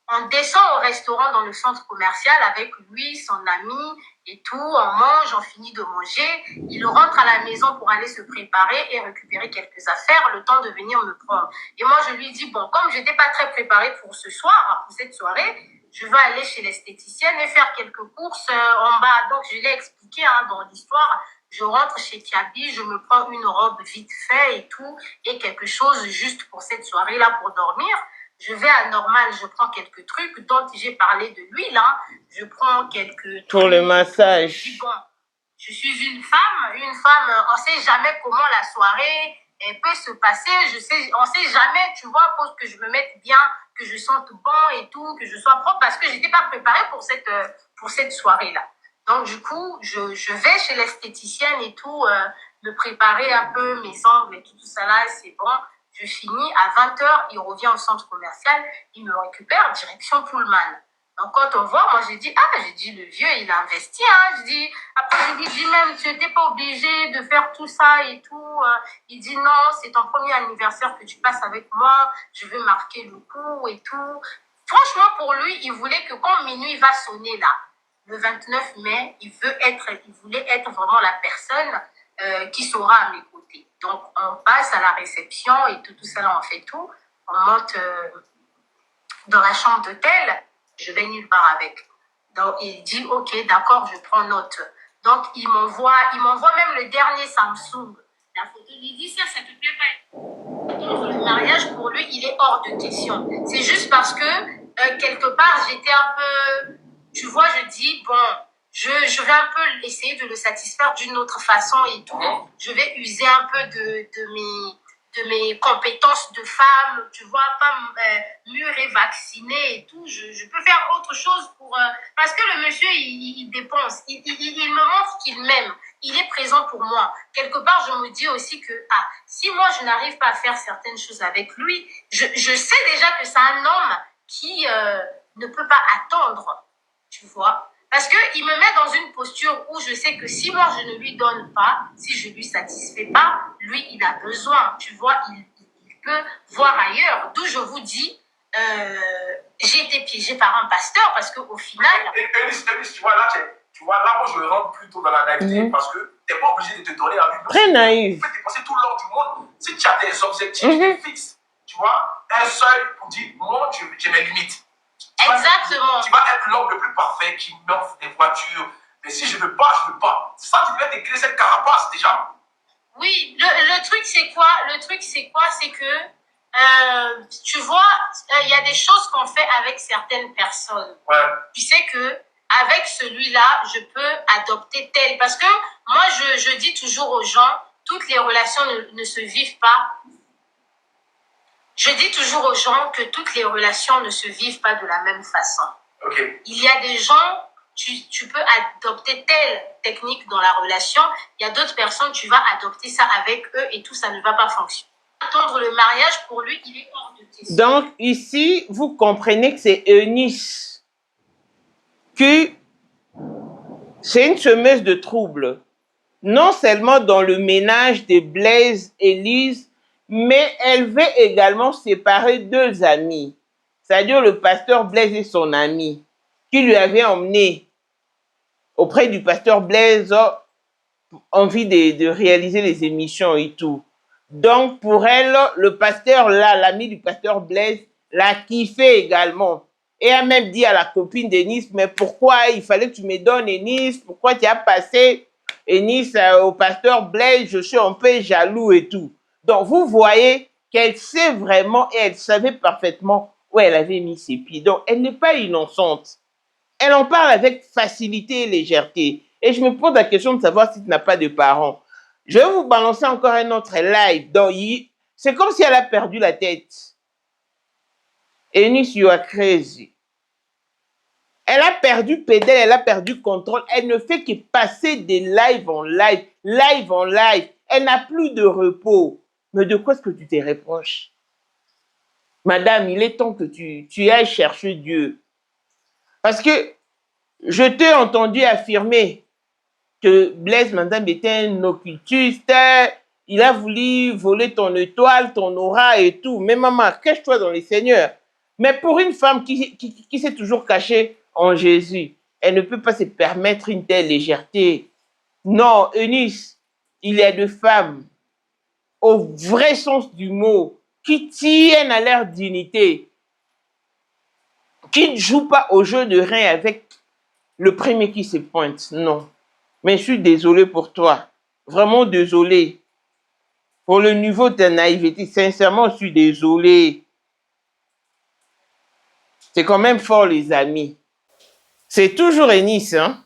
on descend au restaurant dans le centre commercial avec lui, son ami et tout. On mange, on finit de manger. Il rentre à la maison pour aller se préparer et récupérer quelques affaires, le temps de venir me prendre. Et moi, je lui dis, bon, comme je n'étais pas très préparée pour ce soir, pour cette soirée, je vais aller chez l'esthéticienne et faire quelques courses en bas. Donc, je l'ai expliqué dans l'histoire. Je rentre chez Kiabi, je me prends une robe vite fait et tout, et quelque chose juste pour cette soirée-là pour dormir. Je vais à Normal, je prends quelques trucs dont j'ai parlé de lui là. Je prends quelques trucs. Pour le massage. Je dis, bon, je suis une femme, on sait jamais comment la soirée peut se passer. On sait jamais, tu vois, faut que je me mette bien, que je sente bon et tout, que je sois propre parce que j'étais pas préparée pour cette soirée-là. Donc du coup, je vais chez l'esthéticienne et tout, me préparer un peu mes ongles et tout ça là, c'est bon. Je finis, à 20h, il revient au centre commercial, il me récupère direction Pullman. Donc quand on voit, moi j'ai dit, le vieux, il a investi, hein. Après je dis même, tu n'étais pas obligé de faire tout ça et tout. Il dit non, c'est ton premier anniversaire que tu passes avec moi, je veux marquer le coup et tout. Franchement, pour lui, il voulait que quand minuit va sonner là, le 29 mai, il voulait être vraiment la personne qui sera à mes côtés. Donc, on passe à la réception et tout ça, là, on fait tout. On monte dans la chambre d'hôtel. Je vais nulle part avec. Donc, il dit, ok, d'accord, je prends note. Donc, il m'envoie même le dernier Samsung. La photo lui dit, ça te plaît pas? Donc, le mariage, pour lui, il est hors de question. C'est juste parce que, quelque part, j'étais un peu... Tu vois, je dis, bon, je vais un peu essayer de le satisfaire d'une autre façon et tout. Je vais user un peu de mes compétences de femme, tu vois, femme mûre et vaccinée et tout. Je peux faire autre chose pour... parce que le monsieur, il dépense. Il me montre qu'il m'aime. Il est présent pour moi. Quelque part, je me dis aussi que si moi, je n'arrive pas à faire certaines choses avec lui, je sais déjà que c'est un homme qui ne peut pas attendre, tu vois. Parce qu'il me met dans une posture où je sais que si moi, je ne lui donne pas, si je ne lui satisfais pas, lui, il a besoin, tu vois, il peut voir ailleurs. D'où je vous dis, j'ai été piégée par un pasteur parce qu'au final... Eunice, tu vois, là, moi, je rentre plutôt dans la naïveté parce que tu n'es pas obligé de te donner la vie. Très naïf. Tu peux dépenser tout l'or du monde. Si tu as des objectifs fixes, tu vois, un seuil pour dire, moi, j'ai mes limites. Exactement. Tu vas être l'homme le plus parfait qui m'offre des voitures. Mais si je ne veux pas, je ne veux pas. C'est ça qui devait décrire cette carapace déjà. Oui, le truc c'est quoi? Le truc c'est quoi? C'est que, tu vois, il y a des choses qu'on fait avec certaines personnes. Ouais. Tu sais que avec celui-là, je peux adopter tel. Parce que moi, je dis toujours aux gens, toutes les relations ne se vivent pas. Je dis toujours aux gens que toutes les relations ne se vivent pas de la même façon. Okay. Il y a des gens, tu peux adopter telle technique dans la relation. Il y a d'autres personnes, tu vas adopter ça avec eux et tout, ça ne va pas fonctionner. Attendre le mariage, pour lui, il est hors de question. Donc, ici, vous comprenez que c'est Eunice, que c'est une semeuse de troubles. Non seulement dans le ménage de Blaise et Lise, mais elle veut également séparer deux amis, c'est-à-dire le pasteur Blaise et son ami, qui lui avait emmené auprès du pasteur Blaise envie de réaliser les émissions et tout. Donc pour elle, le pasteur là, l'ami du pasteur Blaise, l'a kiffé également. Et a même dit à la copine d'Eunice, mais pourquoi il fallait que tu me donnes Eunice, pourquoi tu as passé Eunice au pasteur Blaise, je suis un peu jaloux et tout. Donc, vous voyez qu'elle sait vraiment et elle savait parfaitement où elle avait mis ses pieds. Donc, elle n'est pas innocente. Elle en parle avec facilité et légèreté. Et je me pose la question de savoir si tu n'as pas de parents. Je vais vous balancer encore un autre live. Donc, c'est comme si elle a perdu la tête. Eunice, you are crazy. Elle a perdu pédale, elle a perdu contrôle. Elle ne fait que passer des lives en live, live en live. Elle n'a plus de repos. Mais de quoi est-ce que tu te reproches? Madame, il est temps que tu ailles chercher Dieu. Parce que je t'ai entendu affirmer que Blaise Manzambe était un occultiste. Il a voulu voler ton étoile, ton aura et tout. Mais maman, cache-toi dans les seigneurs. Mais pour une femme qui s'est toujours cachée en Jésus, elle ne peut pas se permettre une telle légèreté. Non, Eunice, il y a des femmes au vrai sens du mot, qui tiennent à leur dignité, qui ne jouent pas au jeu de rein avec le premier qui se pointe. Non. Mais je suis désolé pour toi. Vraiment désolé. Pour le niveau de ta naïveté, sincèrement, je suis désolé. C'est quand même fort, les amis. C'est toujours Eunice, hein?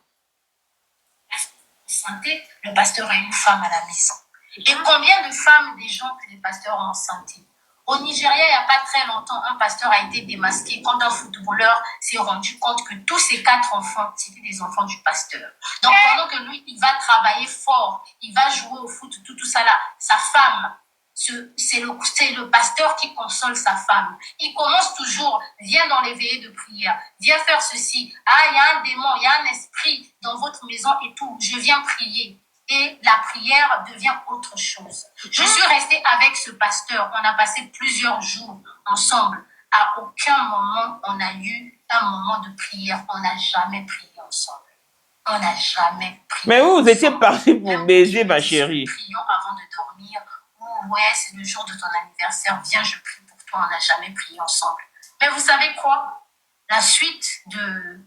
Santé, le pasteur a une femme à la maison. Et combien de femmes, des gens que les pasteurs ont enceintés? Au Nigeria, il n'y a pas très longtemps, un pasteur a été démasqué quand un footballeur s'est rendu compte que tous ses 4 enfants, c'était des enfants du pasteur. Donc pendant que lui, il va travailler fort, il va jouer au foot, tout ça là, sa femme, c'est le pasteur qui console sa femme. Il commence toujours, viens dans les veillées de prière, viens faire ceci. Ah, il y a un démon, il y a un esprit dans votre maison et tout, je viens prier. Et la prière devient autre chose. Je suis restée avec ce pasteur. On a passé plusieurs jours ensemble. À aucun moment, on a eu un moment de prière. On n'a jamais prié ensemble. On n'a jamais prié. Mais vous étiez parti pour baiser, ma chérie. Prions avant de dormir. Oh, ouais, c'est le jour de ton anniversaire. Viens, je prie pour toi. On n'a jamais prié ensemble. Mais vous savez quoi? La suite de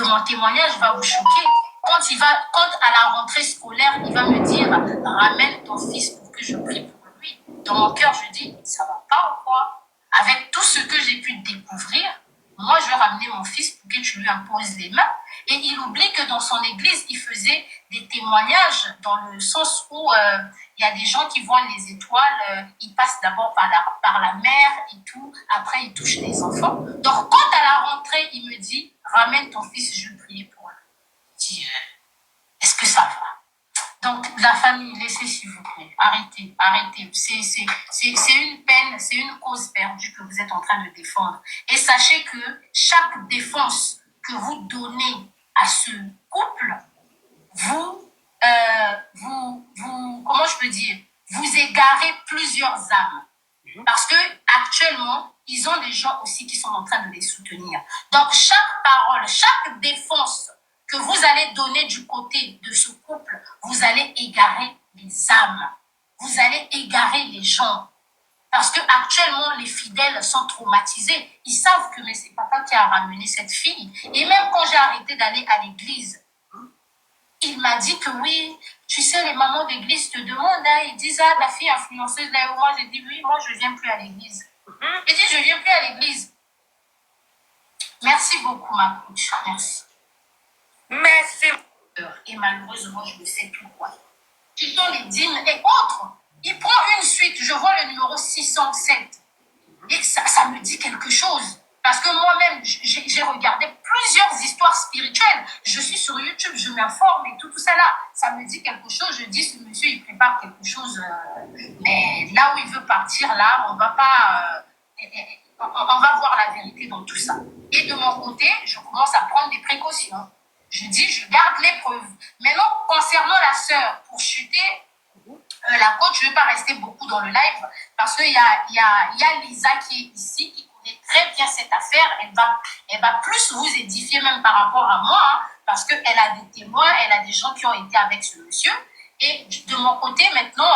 mon témoignage va vous choquer. Quand à la rentrée scolaire, il va me dire, ramène ton fils pour que je prie pour lui. Dans mon cœur, je dis, ça va pas ou quoi? Avec tout ce que j'ai pu découvrir, moi, je vais ramener mon fils pour que tu lui imposes les mains. Et il oublie que dans son église, il faisait des témoignages dans le sens où il y a des gens qui voient les étoiles, ils passent d'abord par la mer et tout, après ils touchent les enfants. Donc quand à la rentrée, il me dit, ramène ton fils, je vais prier pour lui. Je dis, est-ce que ça va? Donc, la famille, laissez s'il vous plaît. Arrêtez, arrêtez. C'est une peine, c'est une cause perdue que vous êtes en train de défendre. Et sachez que chaque défense que vous donnez à ce couple, comment je peux dire, vous égarez plusieurs âmes. Parce que actuellement, ils ont des gens aussi qui sont en train de les soutenir. Donc, chaque parole, chaque défense que vous allez donner du côté de ce couple, vous allez égarer les âmes. Vous allez égarer les gens. Parce que actuellement, les fidèles sont traumatisés. Ils savent que c'est papa qui a ramené cette fille. Et même quand j'ai arrêté d'aller à l'église, il m'a dit que oui, tu sais, les mamans d'église te demandent, hein, ils disent, ah, la fille influenceuse, là, moi, j'ai dit, oui, moi, je ne viens plus à l'église. J'ai dit, je ne viens plus à l'église. Merci beaucoup, ma coach. Merci. Merci. Et malheureusement, je ne sais plus quoi. Ce sont les dîmes et autres. Il prend une suite, je vois le numéro 607. Et ça me dit quelque chose. Parce que moi-même, j'ai regardé plusieurs histoires spirituelles. Je suis sur YouTube, je m'informe et tout ça là. Ça me dit quelque chose. Je dis, ce monsieur, il prépare quelque chose. Mais là où il veut partir, là, on va pas... on va voir la vérité dans tout ça. Et de mon côté, je commence à prendre des précautions. Je dis, je garde les preuves. Maintenant, concernant la sœur, pour chuter, la coach, je ne vais pas rester beaucoup dans le live parce qu'il y a Lisa qui est ici, qui connaît très bien cette affaire. Elle va plus vous édifier même par rapport à moi, hein, parce qu'elle a des témoins, elle a des gens qui ont été avec ce monsieur. Et de mon côté, maintenant,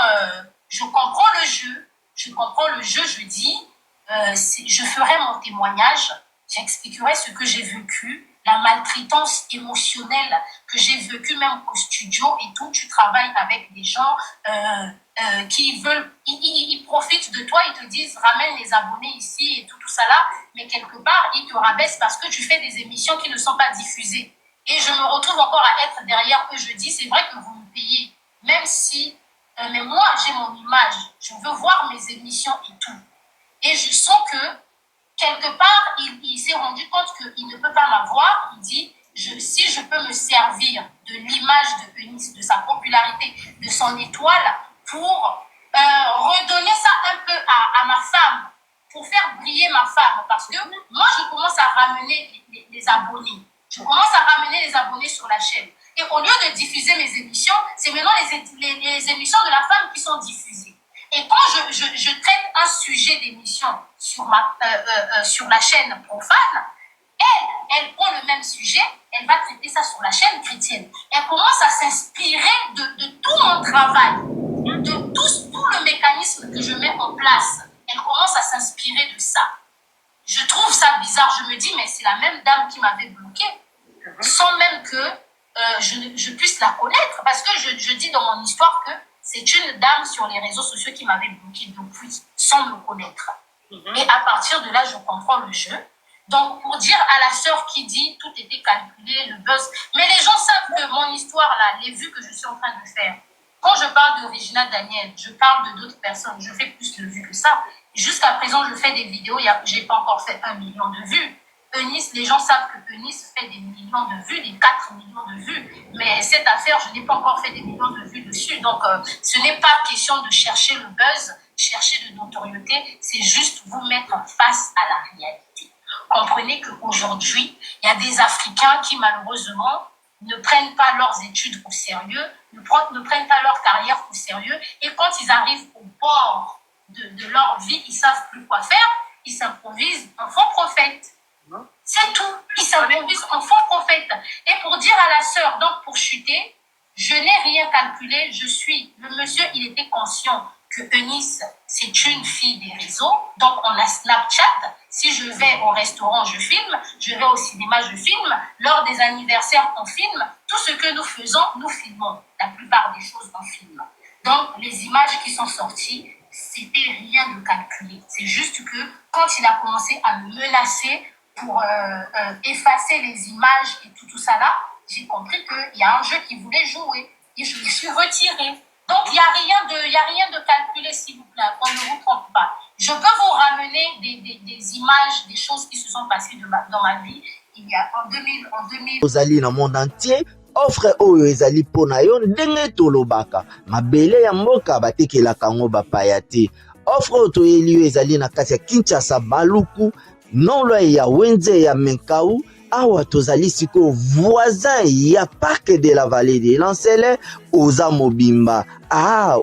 je comprends le jeu. Je dis, je ferai mon témoignage, j'expliquerai ce que j'ai vécu, la maltraitance émotionnelle que j'ai vécue même au studio et tout. Tu travailles avec des gens qui veulent, ils profitent de toi, ils te disent ramène les abonnés ici et tout ça là, mais quelque part ils te rabaissent parce que tu fais des émissions qui ne sont pas diffusées. Et je me retrouve encore à être derrière eux. Je dis, c'est vrai que vous me payez, même si, mais moi j'ai mon image, je veux voir mes émissions et tout. Et je sens que quelque part, il s'est rendu compte qu'il ne peut pas m'avoir. Il dit, si je peux me servir de l'image de Eunice, de sa popularité, de son étoile, pour redonner ça un peu à ma femme, pour faire briller ma femme. Parce que moi, je commence à ramener les abonnés. Je commence à ramener les abonnés sur la chaîne. Et au lieu de diffuser mes émissions, c'est maintenant les émissions de la femme qui sont diffusées. Et quand je traite un sujet d'émission sur la chaîne profane, elle prend le même sujet, elle va traiter ça sur la chaîne chrétienne. Elle commence à s'inspirer de tout mon travail, de tout le mécanisme que je mets en place. Elle commence à s'inspirer de ça. Je trouve ça bizarre. Je me dis, mais c'est la même dame qui m'avait bloqué, sans même que je puisse la connaître. Parce que je dis dans mon histoire que c'est une dame sur les réseaux sociaux qui m'avait bloqué depuis, sans me connaître. Et à partir de là, je comprends le jeu. Donc, pour dire à la sœur qui dit tout était calculé, le buzz, mais les gens savent que mon histoire, là, les vues que je suis en train de faire, quand je parle de Regina Daniel, je parle de d'autres personnes, je fais plus de vues que ça. Jusqu'à présent, je fais des vidéos, je n'ai pas encore fait 1 million de vues. Eunice, les gens savent que Eunice fait des millions de vues, des 4 millions de vues. Mais cette affaire, je n'ai pas encore fait des millions de vues dessus. Donc, ce n'est pas question de chercher le buzz, chercher de notoriété. C'est juste vous mettre face à la réalité. Comprenez qu'aujourd'hui, il y a des Africains qui, malheureusement, ne prennent pas leurs études au sérieux, ne prennent pas leur carrière au sérieux. Et quand ils arrivent au bord de leur vie, ils ne savent plus quoi faire. Ils s'improvisent en faux prophète. C'est tout. Ils s'improvisent en faux prophète. Et pour dire à la sœur, donc pour chuter, je n'ai rien calculé. Le monsieur, il était conscient que Eunice, c'est une fille des réseaux. Donc on a Snapchat. Si je vais au restaurant, je filme. Je vais au cinéma, je filme. Lors des anniversaires, on filme. Tout ce que nous faisons, nous filmons. La plupart des choses, on filme. Donc les images qui sont sorties, c'était rien de calculé. C'est juste que quand il a commencé à me menacer pour effacer les images et tout ça là, j'ai compris qu'il y a un jeu qui voulait jouer et je me suis retirée. Donc il n'y a rien de calculé, s'il vous plaît, qu'on ne vous trompe pas. Je peux vous ramener des images, des choses qui se sont passées dans ma vie. Il y a en 2000. Ozali na monde entier, offre oyo ezali pona yo ndenge tolobaka. Mabele ya mboka batekelaka ngo bapaya te. Offre oyo toyeli yo ezali na kati ya Kinshasa Baluku, non ya Wenze ya Menkau. Awa tozali siko voisin ya parc de la vallée de Lancele oza mobimba.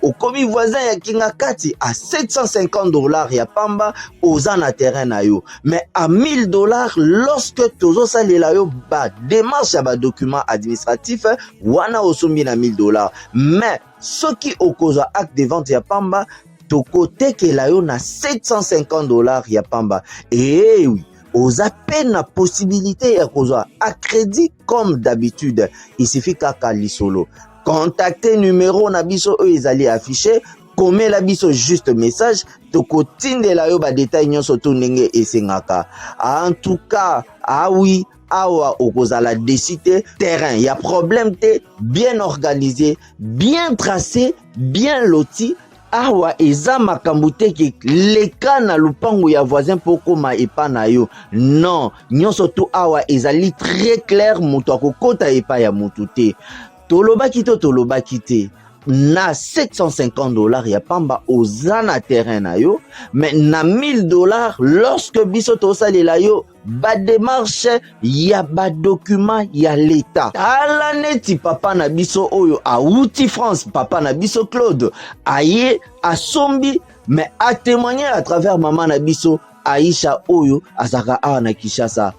Okomi voisin ya Kingakati à $750 ya pamba oza na terrain na yo. Mais à $1000 lorsque tozo salela yo ba démarche ya ba document administratif wana osombi na $1000. Mais soki okozwa acte de vente ya pamba toko tekela yo na $750 ya pamba. Eh oui. Aux appels la possibilité ya kozwa à crédit comme d'habitude. Il suffit kaka lisolo. Contactez numéro na biso eux ezali affiché. Comme la biso juste message. Toko tindela yo ba détail nyonso to ndenge esengaka. En tout cas, oui. Awa okozala décider terrain. Il y a problème te bien organisé, bien tracé, bien loti. Awa eza makambo te ke leka na lupango ya voisin poko ma epa na yo. Non, nyonso to awa ezali très clair moto akokota epa ya moto te. Tolobaki te. Na $750 ya pamba oza na terrain na yo, mais na $1000 lorsque biso tosalela yo ba démarche ya ba document ya l'état. Ala neti papa na biso oyo auti France, papa na biso Claude aye asombi, mais a témoigner à travers maman na biso Aisha oyo azaka awa na Kinshasa.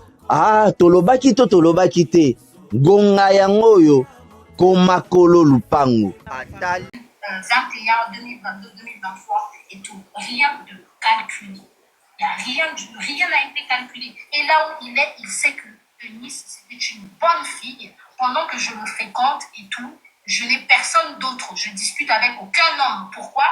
Tolobaki te gonga yango oyo Komakolo Lupango. 21, 2022, 2023 et tout. Rien de calculé. Il y a rien n'a été calculé. Et là où il est, il sait que Eunice, c'est une bonne fille. Pendant que je le fréquente et tout, je n'ai personne d'autre. Je discute avec aucun homme. Pourquoi?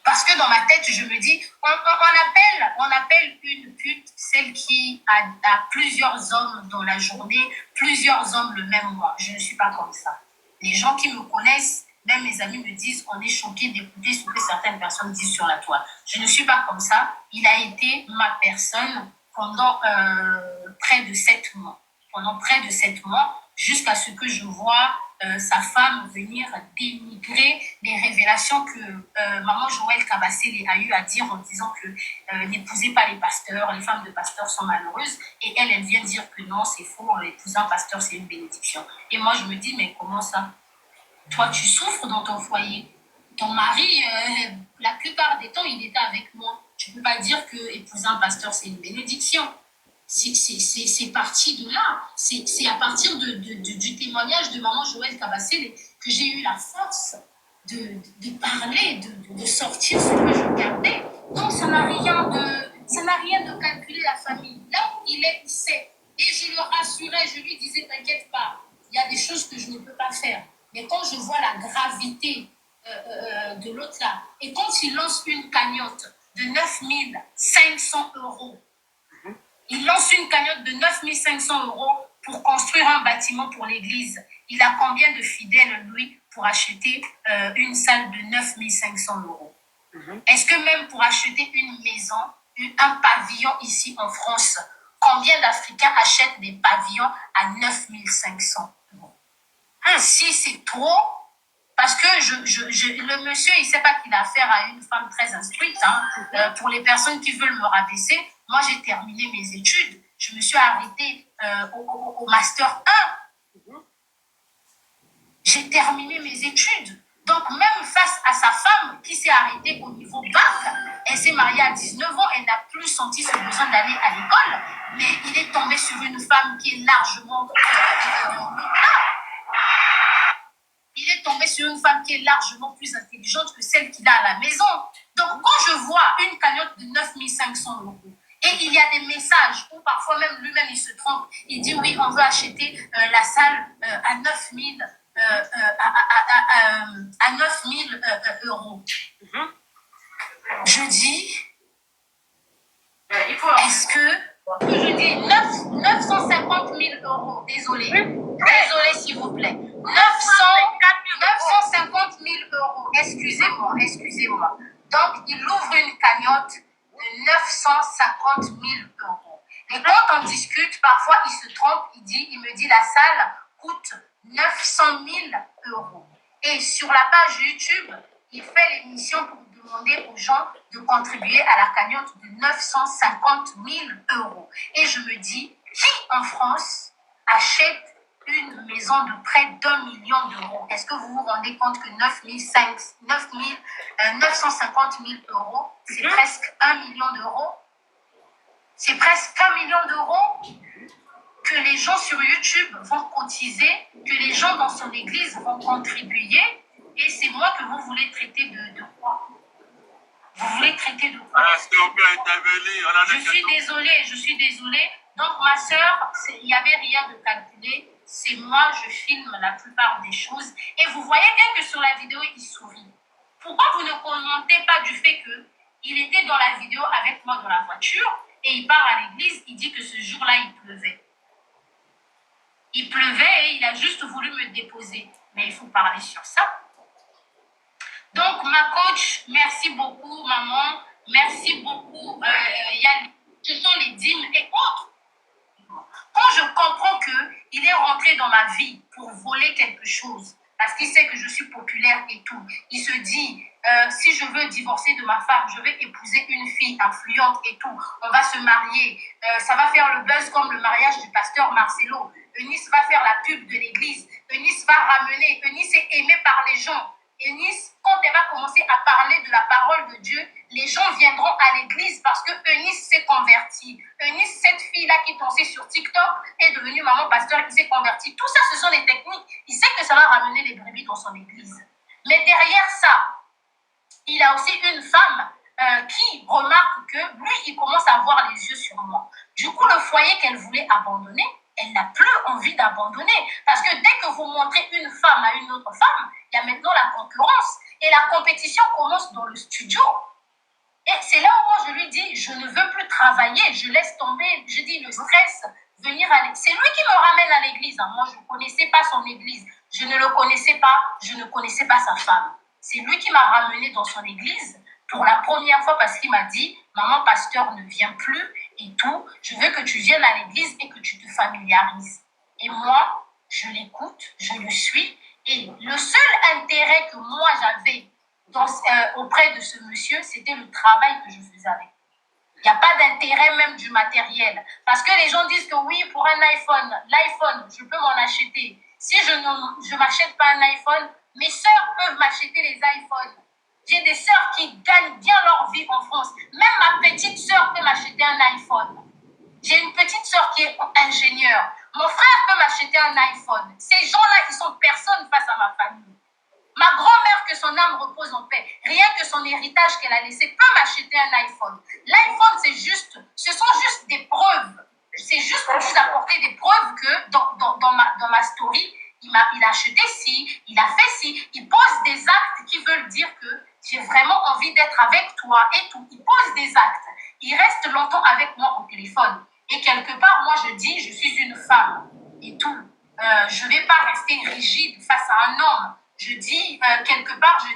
Parce que dans ma tête, je me dis, on appelle une pute celle qui a plusieurs hommes dans la journée, plusieurs hommes le même mois. Je ne suis pas comme ça. Les gens qui me connaissent, même mes amis me disent, on est choqués d'écouter ce que certaines personnes disent sur la toile. Je ne suis pas comme ça. Il a été ma personne pendant près de 7 mois. Pendant près de 7 mois, jusqu'à ce que je vois sa femme venir dénigrer les révélations que maman Joël Kabassé a eu à dire en disant que n'épousez pas les pasteurs, les femmes de pasteurs sont malheureuses, et elle vient dire que non, c'est faux, épouser un pasteur c'est une bénédiction. Et moi je me dis, mais comment ça? Toi tu souffres dans ton foyer, ton mari la plupart des temps il était avec moi, tu peux pas dire que épouser un pasteur c'est une bénédiction. C'est parti de là. C'est à partir du témoignage de maman Joël Kabassé que j'ai eu la force de parler, de sortir ce que je gardais. Donc ça n'a rien de calculer la famille. Là où il est, il sait. Et je le rassurais, je lui disais, t'inquiète pas, il y a des choses que je ne peux pas faire. Mais quand je vois la gravité de l'autre là, et quand il lance une cagnotte de 9 500 €, il lance une cagnotte de 9 500 € pour construire un bâtiment pour l'église. Il a combien de fidèles, lui, pour acheter une salle de 9 500 €? Est-ce que même pour acheter une maison, un pavillon ici en France, combien d'Africains achètent des pavillons à 9 500 €? Si c'est trop, parce que le monsieur, il ne sait pas qu'il a affaire à une femme très instruite. Pour les personnes qui veulent me rabaisser, moi, j'ai terminé mes études. Je me suis arrêtée au Master 1. J'ai terminé mes études. Donc, même face à sa femme qui s'est arrêtée au niveau bac, elle s'est mariée à 19 ans, elle n'a plus senti ce besoin d'aller à l'école, mais il est tombé sur une femme qui est largement... Il est tombé sur une femme qui est largement plus intelligente que celle qu'il a à la maison. Donc, quand je vois une cagnotte de 9 500 €, et il y a des messages où parfois même lui-même il se trompe. Il dit oui, on veut acheter la salle à 9 000 €. Je dis, est-ce que Je dis 950 000 euros. Désolé. Désolé, s'il vous plaît. 950 000 euros. Excusez-moi, excusez-moi. Donc, il ouvre une cagnotte de 950 000 euros. Et quand on discute, parfois, il se trompe. Il me dit, la salle coûte 900 000 euros. Et sur la page YouTube, il fait l'émission pour demander aux gens de contribuer à la cagnotte de 950 000 euros. Et je me dis, qui en France achète une maison de près d'1 million d'euros? Est-ce que vous vous rendez compte que 950 000 euros, c'est presque 1 million d'euros? C'est presque 1 million d'euros que les gens sur YouTube vont cotiser, que les gens dans son église vont contribuer. Et c'est moi que vous voulez traiter de quoi? Vous voulez traiter de quoi? Je suis désolée. Donc ma soeur, il n'y avait rien de calculé. C'est moi, je filme la plupart des choses. Et vous voyez bien que sur la vidéo, il sourit. Pourquoi vous ne commentez pas du fait qu'il était dans la vidéo avec moi dans la voiture et il part à l'église, il dit que ce jour-là, il pleuvait. Il pleuvait et il a juste voulu me déposer. Mais il faut parler sur ça. Donc, ma coach, merci beaucoup, maman. Merci beaucoup, Yann. Ce sont les dîmes et autres. Quand je comprends qu'il est rentré dans ma vie pour voler quelque chose, parce qu'il sait que je suis populaire et tout, il se dit, si je veux divorcer de ma femme, je vais épouser une fille influente et tout, on va se marier, ça va faire le buzz comme le mariage du pasteur Marcelo. Eunice va faire la pub de l'église, Eunice va ramener, Eunice est aimée par les gens. Eunice, quand elle va commencer à parler de la parole de Dieu, les gens viendront à l'église parce que Eunice s'est convertie. Eunice, cette fille-là qui dansait sur TikTok, est devenue maman pasteur qui s'est convertie. Tout ça, ce sont des techniques. Il sait que ça va ramener les brebis dans son église. Mais derrière ça, il a aussi une femme qui remarque que lui, il commence à avoir les yeux sur moi. Du coup, le foyer qu'elle voulait abandonner, elle n'a plus envie d'abandonner. Parce que dès que vous montrez une femme à une autre femme, il y a maintenant la concurrence. Et la compétition commence dans le studio. Et c'est là où moi je lui dis, je ne veux plus travailler, je laisse tomber. Je dis, le stress, venir à l'église. C'est lui qui me ramène à l'église. Hein. Moi, je ne connaissais pas son église. Je ne le connaissais pas. Je ne connaissais pas sa femme. C'est lui qui m'a ramené dans son église pour la première fois parce qu'il m'a dit, maman pasteur ne vient plus et tout. Je veux que tu viennes à l'église et que tu te familiarises. Et moi, je l'écoute, je le suis. Et le seul intérêt que moi j'avais auprès de ce monsieur, c'était le travail que je faisais avec. Il n'y a pas d'intérêt même du matériel. Parce que les gens disent que oui, pour un iPhone, l'iPhone, je peux m'en acheter. Si je ne m'achète pas un iPhone, mes sœurs peuvent m'acheter les iPhones. J'ai des sœurs qui gagnent bien leur vie en France. Même ma petite sœur peut m'acheter un iPhone. J'ai une petite sœur qui est ingénieure. Mon frère peut m'acheter un iPhone. Ces gens-là, ils sont personne face à ma famille. Ma grand-mère, que son âme repose en paix, rien que son héritage qu'elle a laissé, peut m'acheter un iPhone. L'iPhone, ce sont juste des preuves. C'est juste pour vous apporter des preuves que dans ma story, il a acheté ci, il a fait ci. Il pose des actes qui veulent dire que j'ai vraiment envie d'être avec toi et tout. Il pose des actes. Il reste longtemps avec moi au téléphone. Et quelque part, moi, je dis, je suis une femme et tout. Je ne vais pas rester rigide face à un homme. Je dis, quelque part, je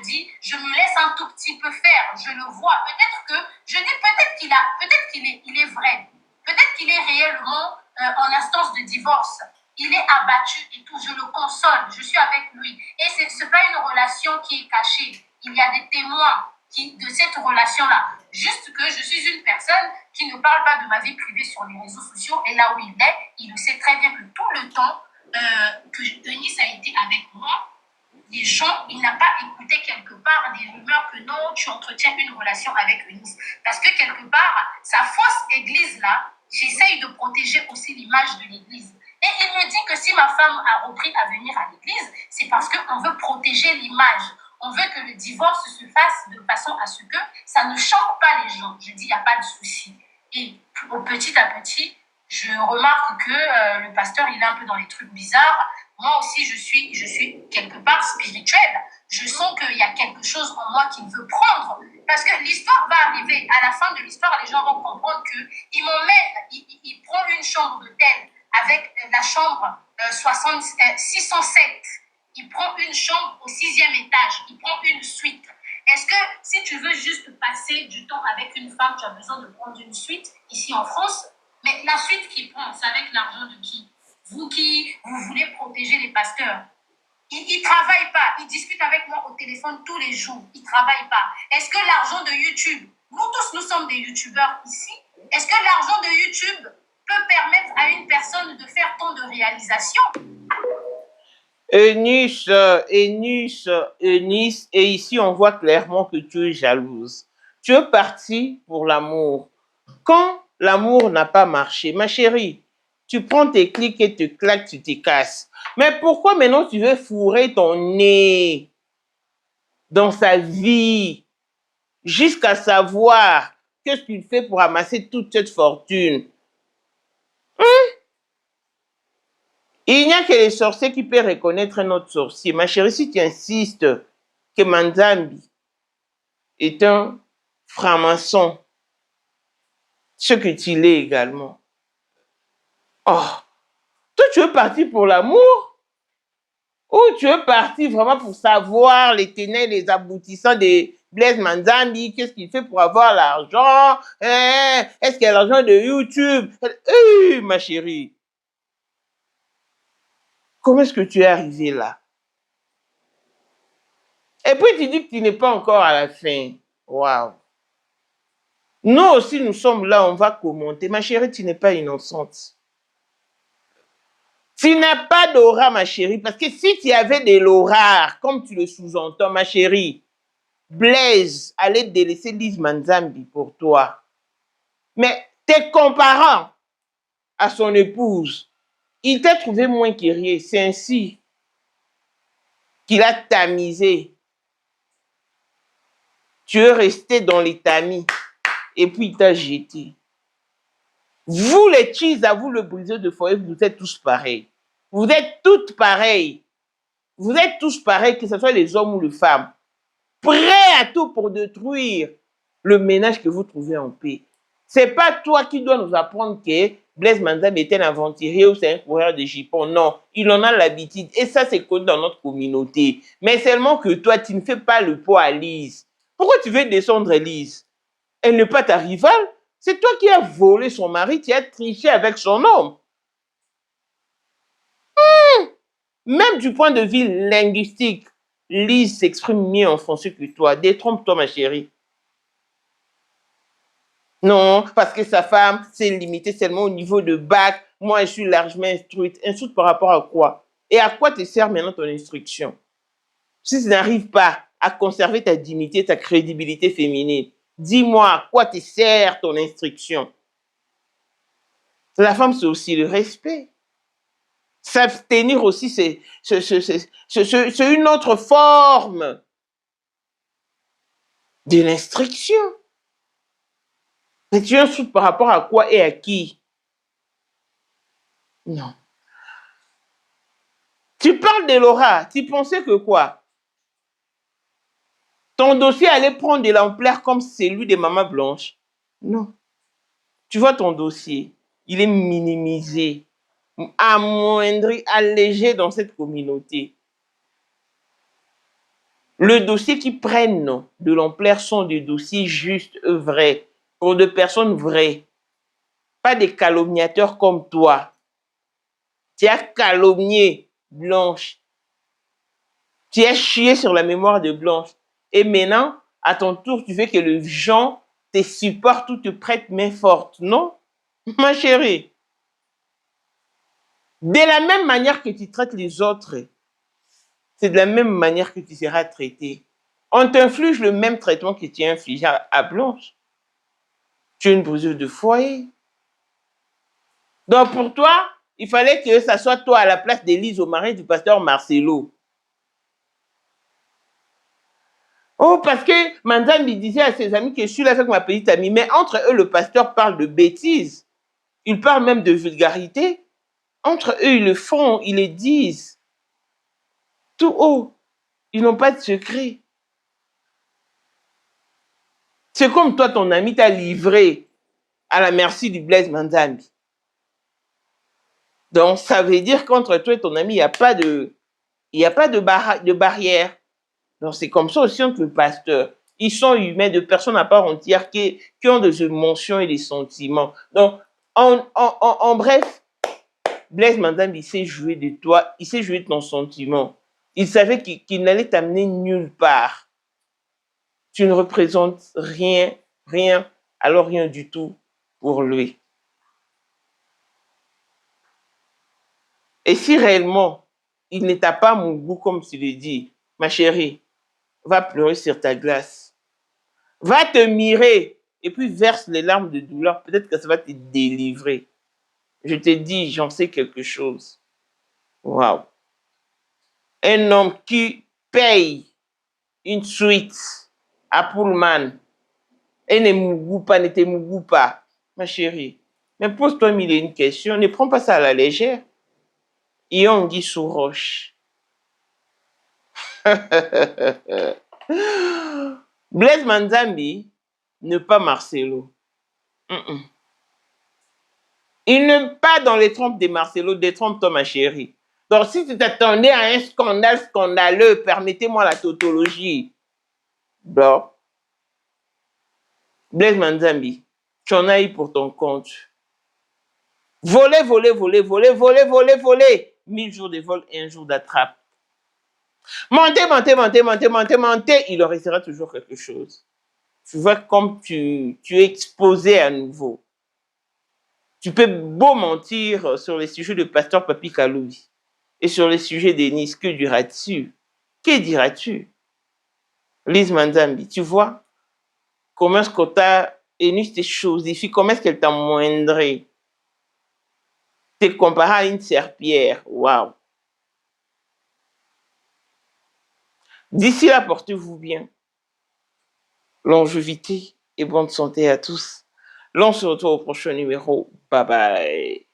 me laisse un tout petit peu faire. Je le vois. Peut-être qu'il est vrai. Peut-être qu'il est réellement en instance de divorce. Il est abattu et tout. Je le console. Je suis avec lui. Et ce n'est pas une relation qui est cachée. Il y a des témoins de cette relation-là. Juste que je suis une personne qui ne parle pas de ma vie privée sur les réseaux sociaux. Et là où il est, il le sait très bien que tout le temps que Eunice a été avec moi, les gens, il n'a pas écouté quelque part des rumeurs que non, tu entretiens une relation avec Eunice. Parce que quelque part, sa fausse église-là, j'essaye de protéger aussi l'image de l'église. Et il me dit que si ma femme a repris à venir à l'église, c'est parce qu'on veut protéger l'image. On veut que le divorce se fasse de façon à ce que ça ne choque pas les gens. Je dis, il n'y a pas de souci. Et petit à petit, je remarque que le pasteur, il est un peu dans les trucs bizarres. Moi aussi, je suis quelque part spirituelle. Je sens qu'il y a quelque chose en moi qui me veut prendre. Parce que l'histoire va arriver. À la fin de l'histoire, les gens vont comprendre qu'il chambre d'hôtel avec la chambre 607. Il prend une chambre au 6e étage. Il prend une suite. Est-ce que si tu veux juste passer du temps avec une femme, tu as besoin de prendre une suite ici en France? Mais la suite qu'il prend, c'est avec l'argent de qui? Vous qui vous voulez protéger les pasteurs. Il ne travaille pas. Il discute avec moi au téléphone tous les jours. Il ne travaille pas. Est-ce que l'argent de YouTube, nous tous, nous sommes des YouTubeurs ici, est-ce que l'argent de YouTube peut permettre à une personne de faire tant de réalisations? Eunice, et ici on voit clairement que tu es jalouse. Tu es partie pour l'amour. Quand l'amour n'a pas marché, ma chérie, tu prends tes clics et te claques, tu te casses. Mais pourquoi maintenant tu veux fourrer ton nez dans sa vie jusqu'à savoir qu'est-ce qu'il fait pour amasser toute cette fortune? Il n'y a que les sorciers qui peuvent reconnaître un autre sorcier. Ma chérie, si tu insistes que Manzambi est un franc-maçon, ce que tu l'es également. Oh, toi tu es parti pour l'amour ou tu es parti vraiment pour savoir les tenants et les aboutissants de Blaise Manzambi, qu'est-ce qu'il fait pour avoir l'argent? Est-ce qu'il y a l'argent de YouTube? Ma chérie, comment est-ce que tu es arrivé là? Et puis tu dis que tu n'es pas encore à la fin. Waouh! Nous aussi, nous sommes là, on va commenter. Ma chérie, tu n'es pas innocente. Tu n'as pas d'aura, ma chérie, parce que si tu avais de l'aura, comme tu le sous-entends, ma chérie, Blaise allait délaisser Lise Manzambi pour toi. Mais te comparant à son épouse, il t'a trouvé moins guerrier. C'est ainsi qu'il a tamisé. Tu es resté dans les tamis et puis il t'a jeté. Vous les cheese, à vous le briseur de foyer, vous êtes tous pareils. Vous êtes toutes pareilles. Vous êtes tous pareils, que ce soit les hommes ou les femmes. Prêts à tout pour détruire le ménage que vous trouvez en paix. C'est pas toi qui dois nous apprendre que Blaise Manzambi est un aventurier ou c'est un coureur de jupons. Non, il en a l'habitude. Et ça, c'est connu dans notre communauté. Mais seulement que toi, tu ne fais pas le poids à Lise. Pourquoi tu veux descendre Lise? Elle n'est pas ta rivale. C'est toi qui as volé son mari, tu as triché avec son homme. Même du point de vue linguistique, Lise s'exprime mieux en français que toi. Détrompe-toi, ma chérie. Non, parce que sa femme s'est limitée seulement au niveau de bac. Moi, je suis largement instruite. Insulte par rapport à quoi? Et à quoi te sert maintenant ton instruction? Si tu n'arrives pas à conserver ta dignité, ta crédibilité féminine, dis-moi à quoi te sert ton instruction? La femme, c'est aussi le respect. S'abstenir aussi, c'est une autre forme de l'instruction. Mais tu insultes par rapport à quoi et à qui? Non. Tu parles de Laura, tu pensais que quoi? Ton dossier allait prendre de l'ampleur comme celui de Maman Blanche? Non. Tu vois ton dossier, il est minimisé, amoindri, allégé dans cette communauté. Les dossiers qui prennent de l'ampleur sont des dossiers justes, vrais, pour des personnes vraies, pas des calomniateurs comme toi. Tu as calomnié Blanche. Tu as chié sur la mémoire de Blanche. Et maintenant, à ton tour, tu veux que les gens te supportent ou te prêtent main forte. Non, ma chérie. De la même manière que tu traites les autres, c'est de la même manière que tu seras traité. On t'inflige le même traitement que tu as infligé à Blanche. Tu es une briseuse de foyer. Donc pour toi, il fallait que ça soit toi à la place d'Élise au mari du pasteur Marcelo. Oh, parce que Manzambi disait à ses amis que je suis là avec ma petite amie. Mais entre eux, le pasteur parle de bêtises. Il parle même de vulgarité. Entre eux, ils le font, ils le disent. Tout haut. Ils n'ont pas de secret. C'est comme toi, ton ami t'a livré à la merci du Blaise Manzambi. Donc, ça veut dire qu'entre toi et ton ami, il n'y a pas de barrière. Donc, c'est comme ça aussi entre les pasteurs. Ils sont humains, de personnes à part entière qui ont des émotions et des sentiments. Donc, en bref, Blaise Manzambi, il sait jouer de toi, il sait jouer de ton sentiment. Il savait qu'il n'allait t'amener nulle part. Tu ne représentes rien, alors rien du tout pour lui. Et si réellement, il ne t'a pas mon goût, comme tu le dis, ma chérie, va pleurer sur ta glace. Va te mirer et puis verse les larmes de douleur. Peut-être que ça va te délivrer. Je te dis, j'en sais quelque chose. Waouh. Un homme qui paye une suite à Pullman et ne te mougou pas, ma chérie. Mais pose-toi mille et une questions. Ne prends pas ça à la légère. Et on dit sous roche. Blaise Manzambi, ne pas Marcelo. Il ne pas dans les trompes de Marcelo, détrompe-toi, ma chérie. Donc, si tu t'attendais à un scandale scandaleux, permettez-moi la tautologie. Bon. Blaise Manzambi, tu en as eu pour ton compte. Voler. 1000 jours de vol et un jour d'attrape. Monter, il en restera toujours quelque chose. Tu vois comme tu es exposé à nouveau. Tu peux beau mentir sur les sujets de Pasteur Papi Kaloubi et sur les sujets d'Enis, que diras-tu? Que diras-tu? Lise Manzambi, tu vois comment est-ce que Enis te chosifie, comment est-ce qu'elle t'a moindré? T'es comparé à une serpillère. Waouh! D'ici là, portez-vous bien. Longévité et bonne santé à tous. L'on se retrouve au prochain numéro. Bye bye.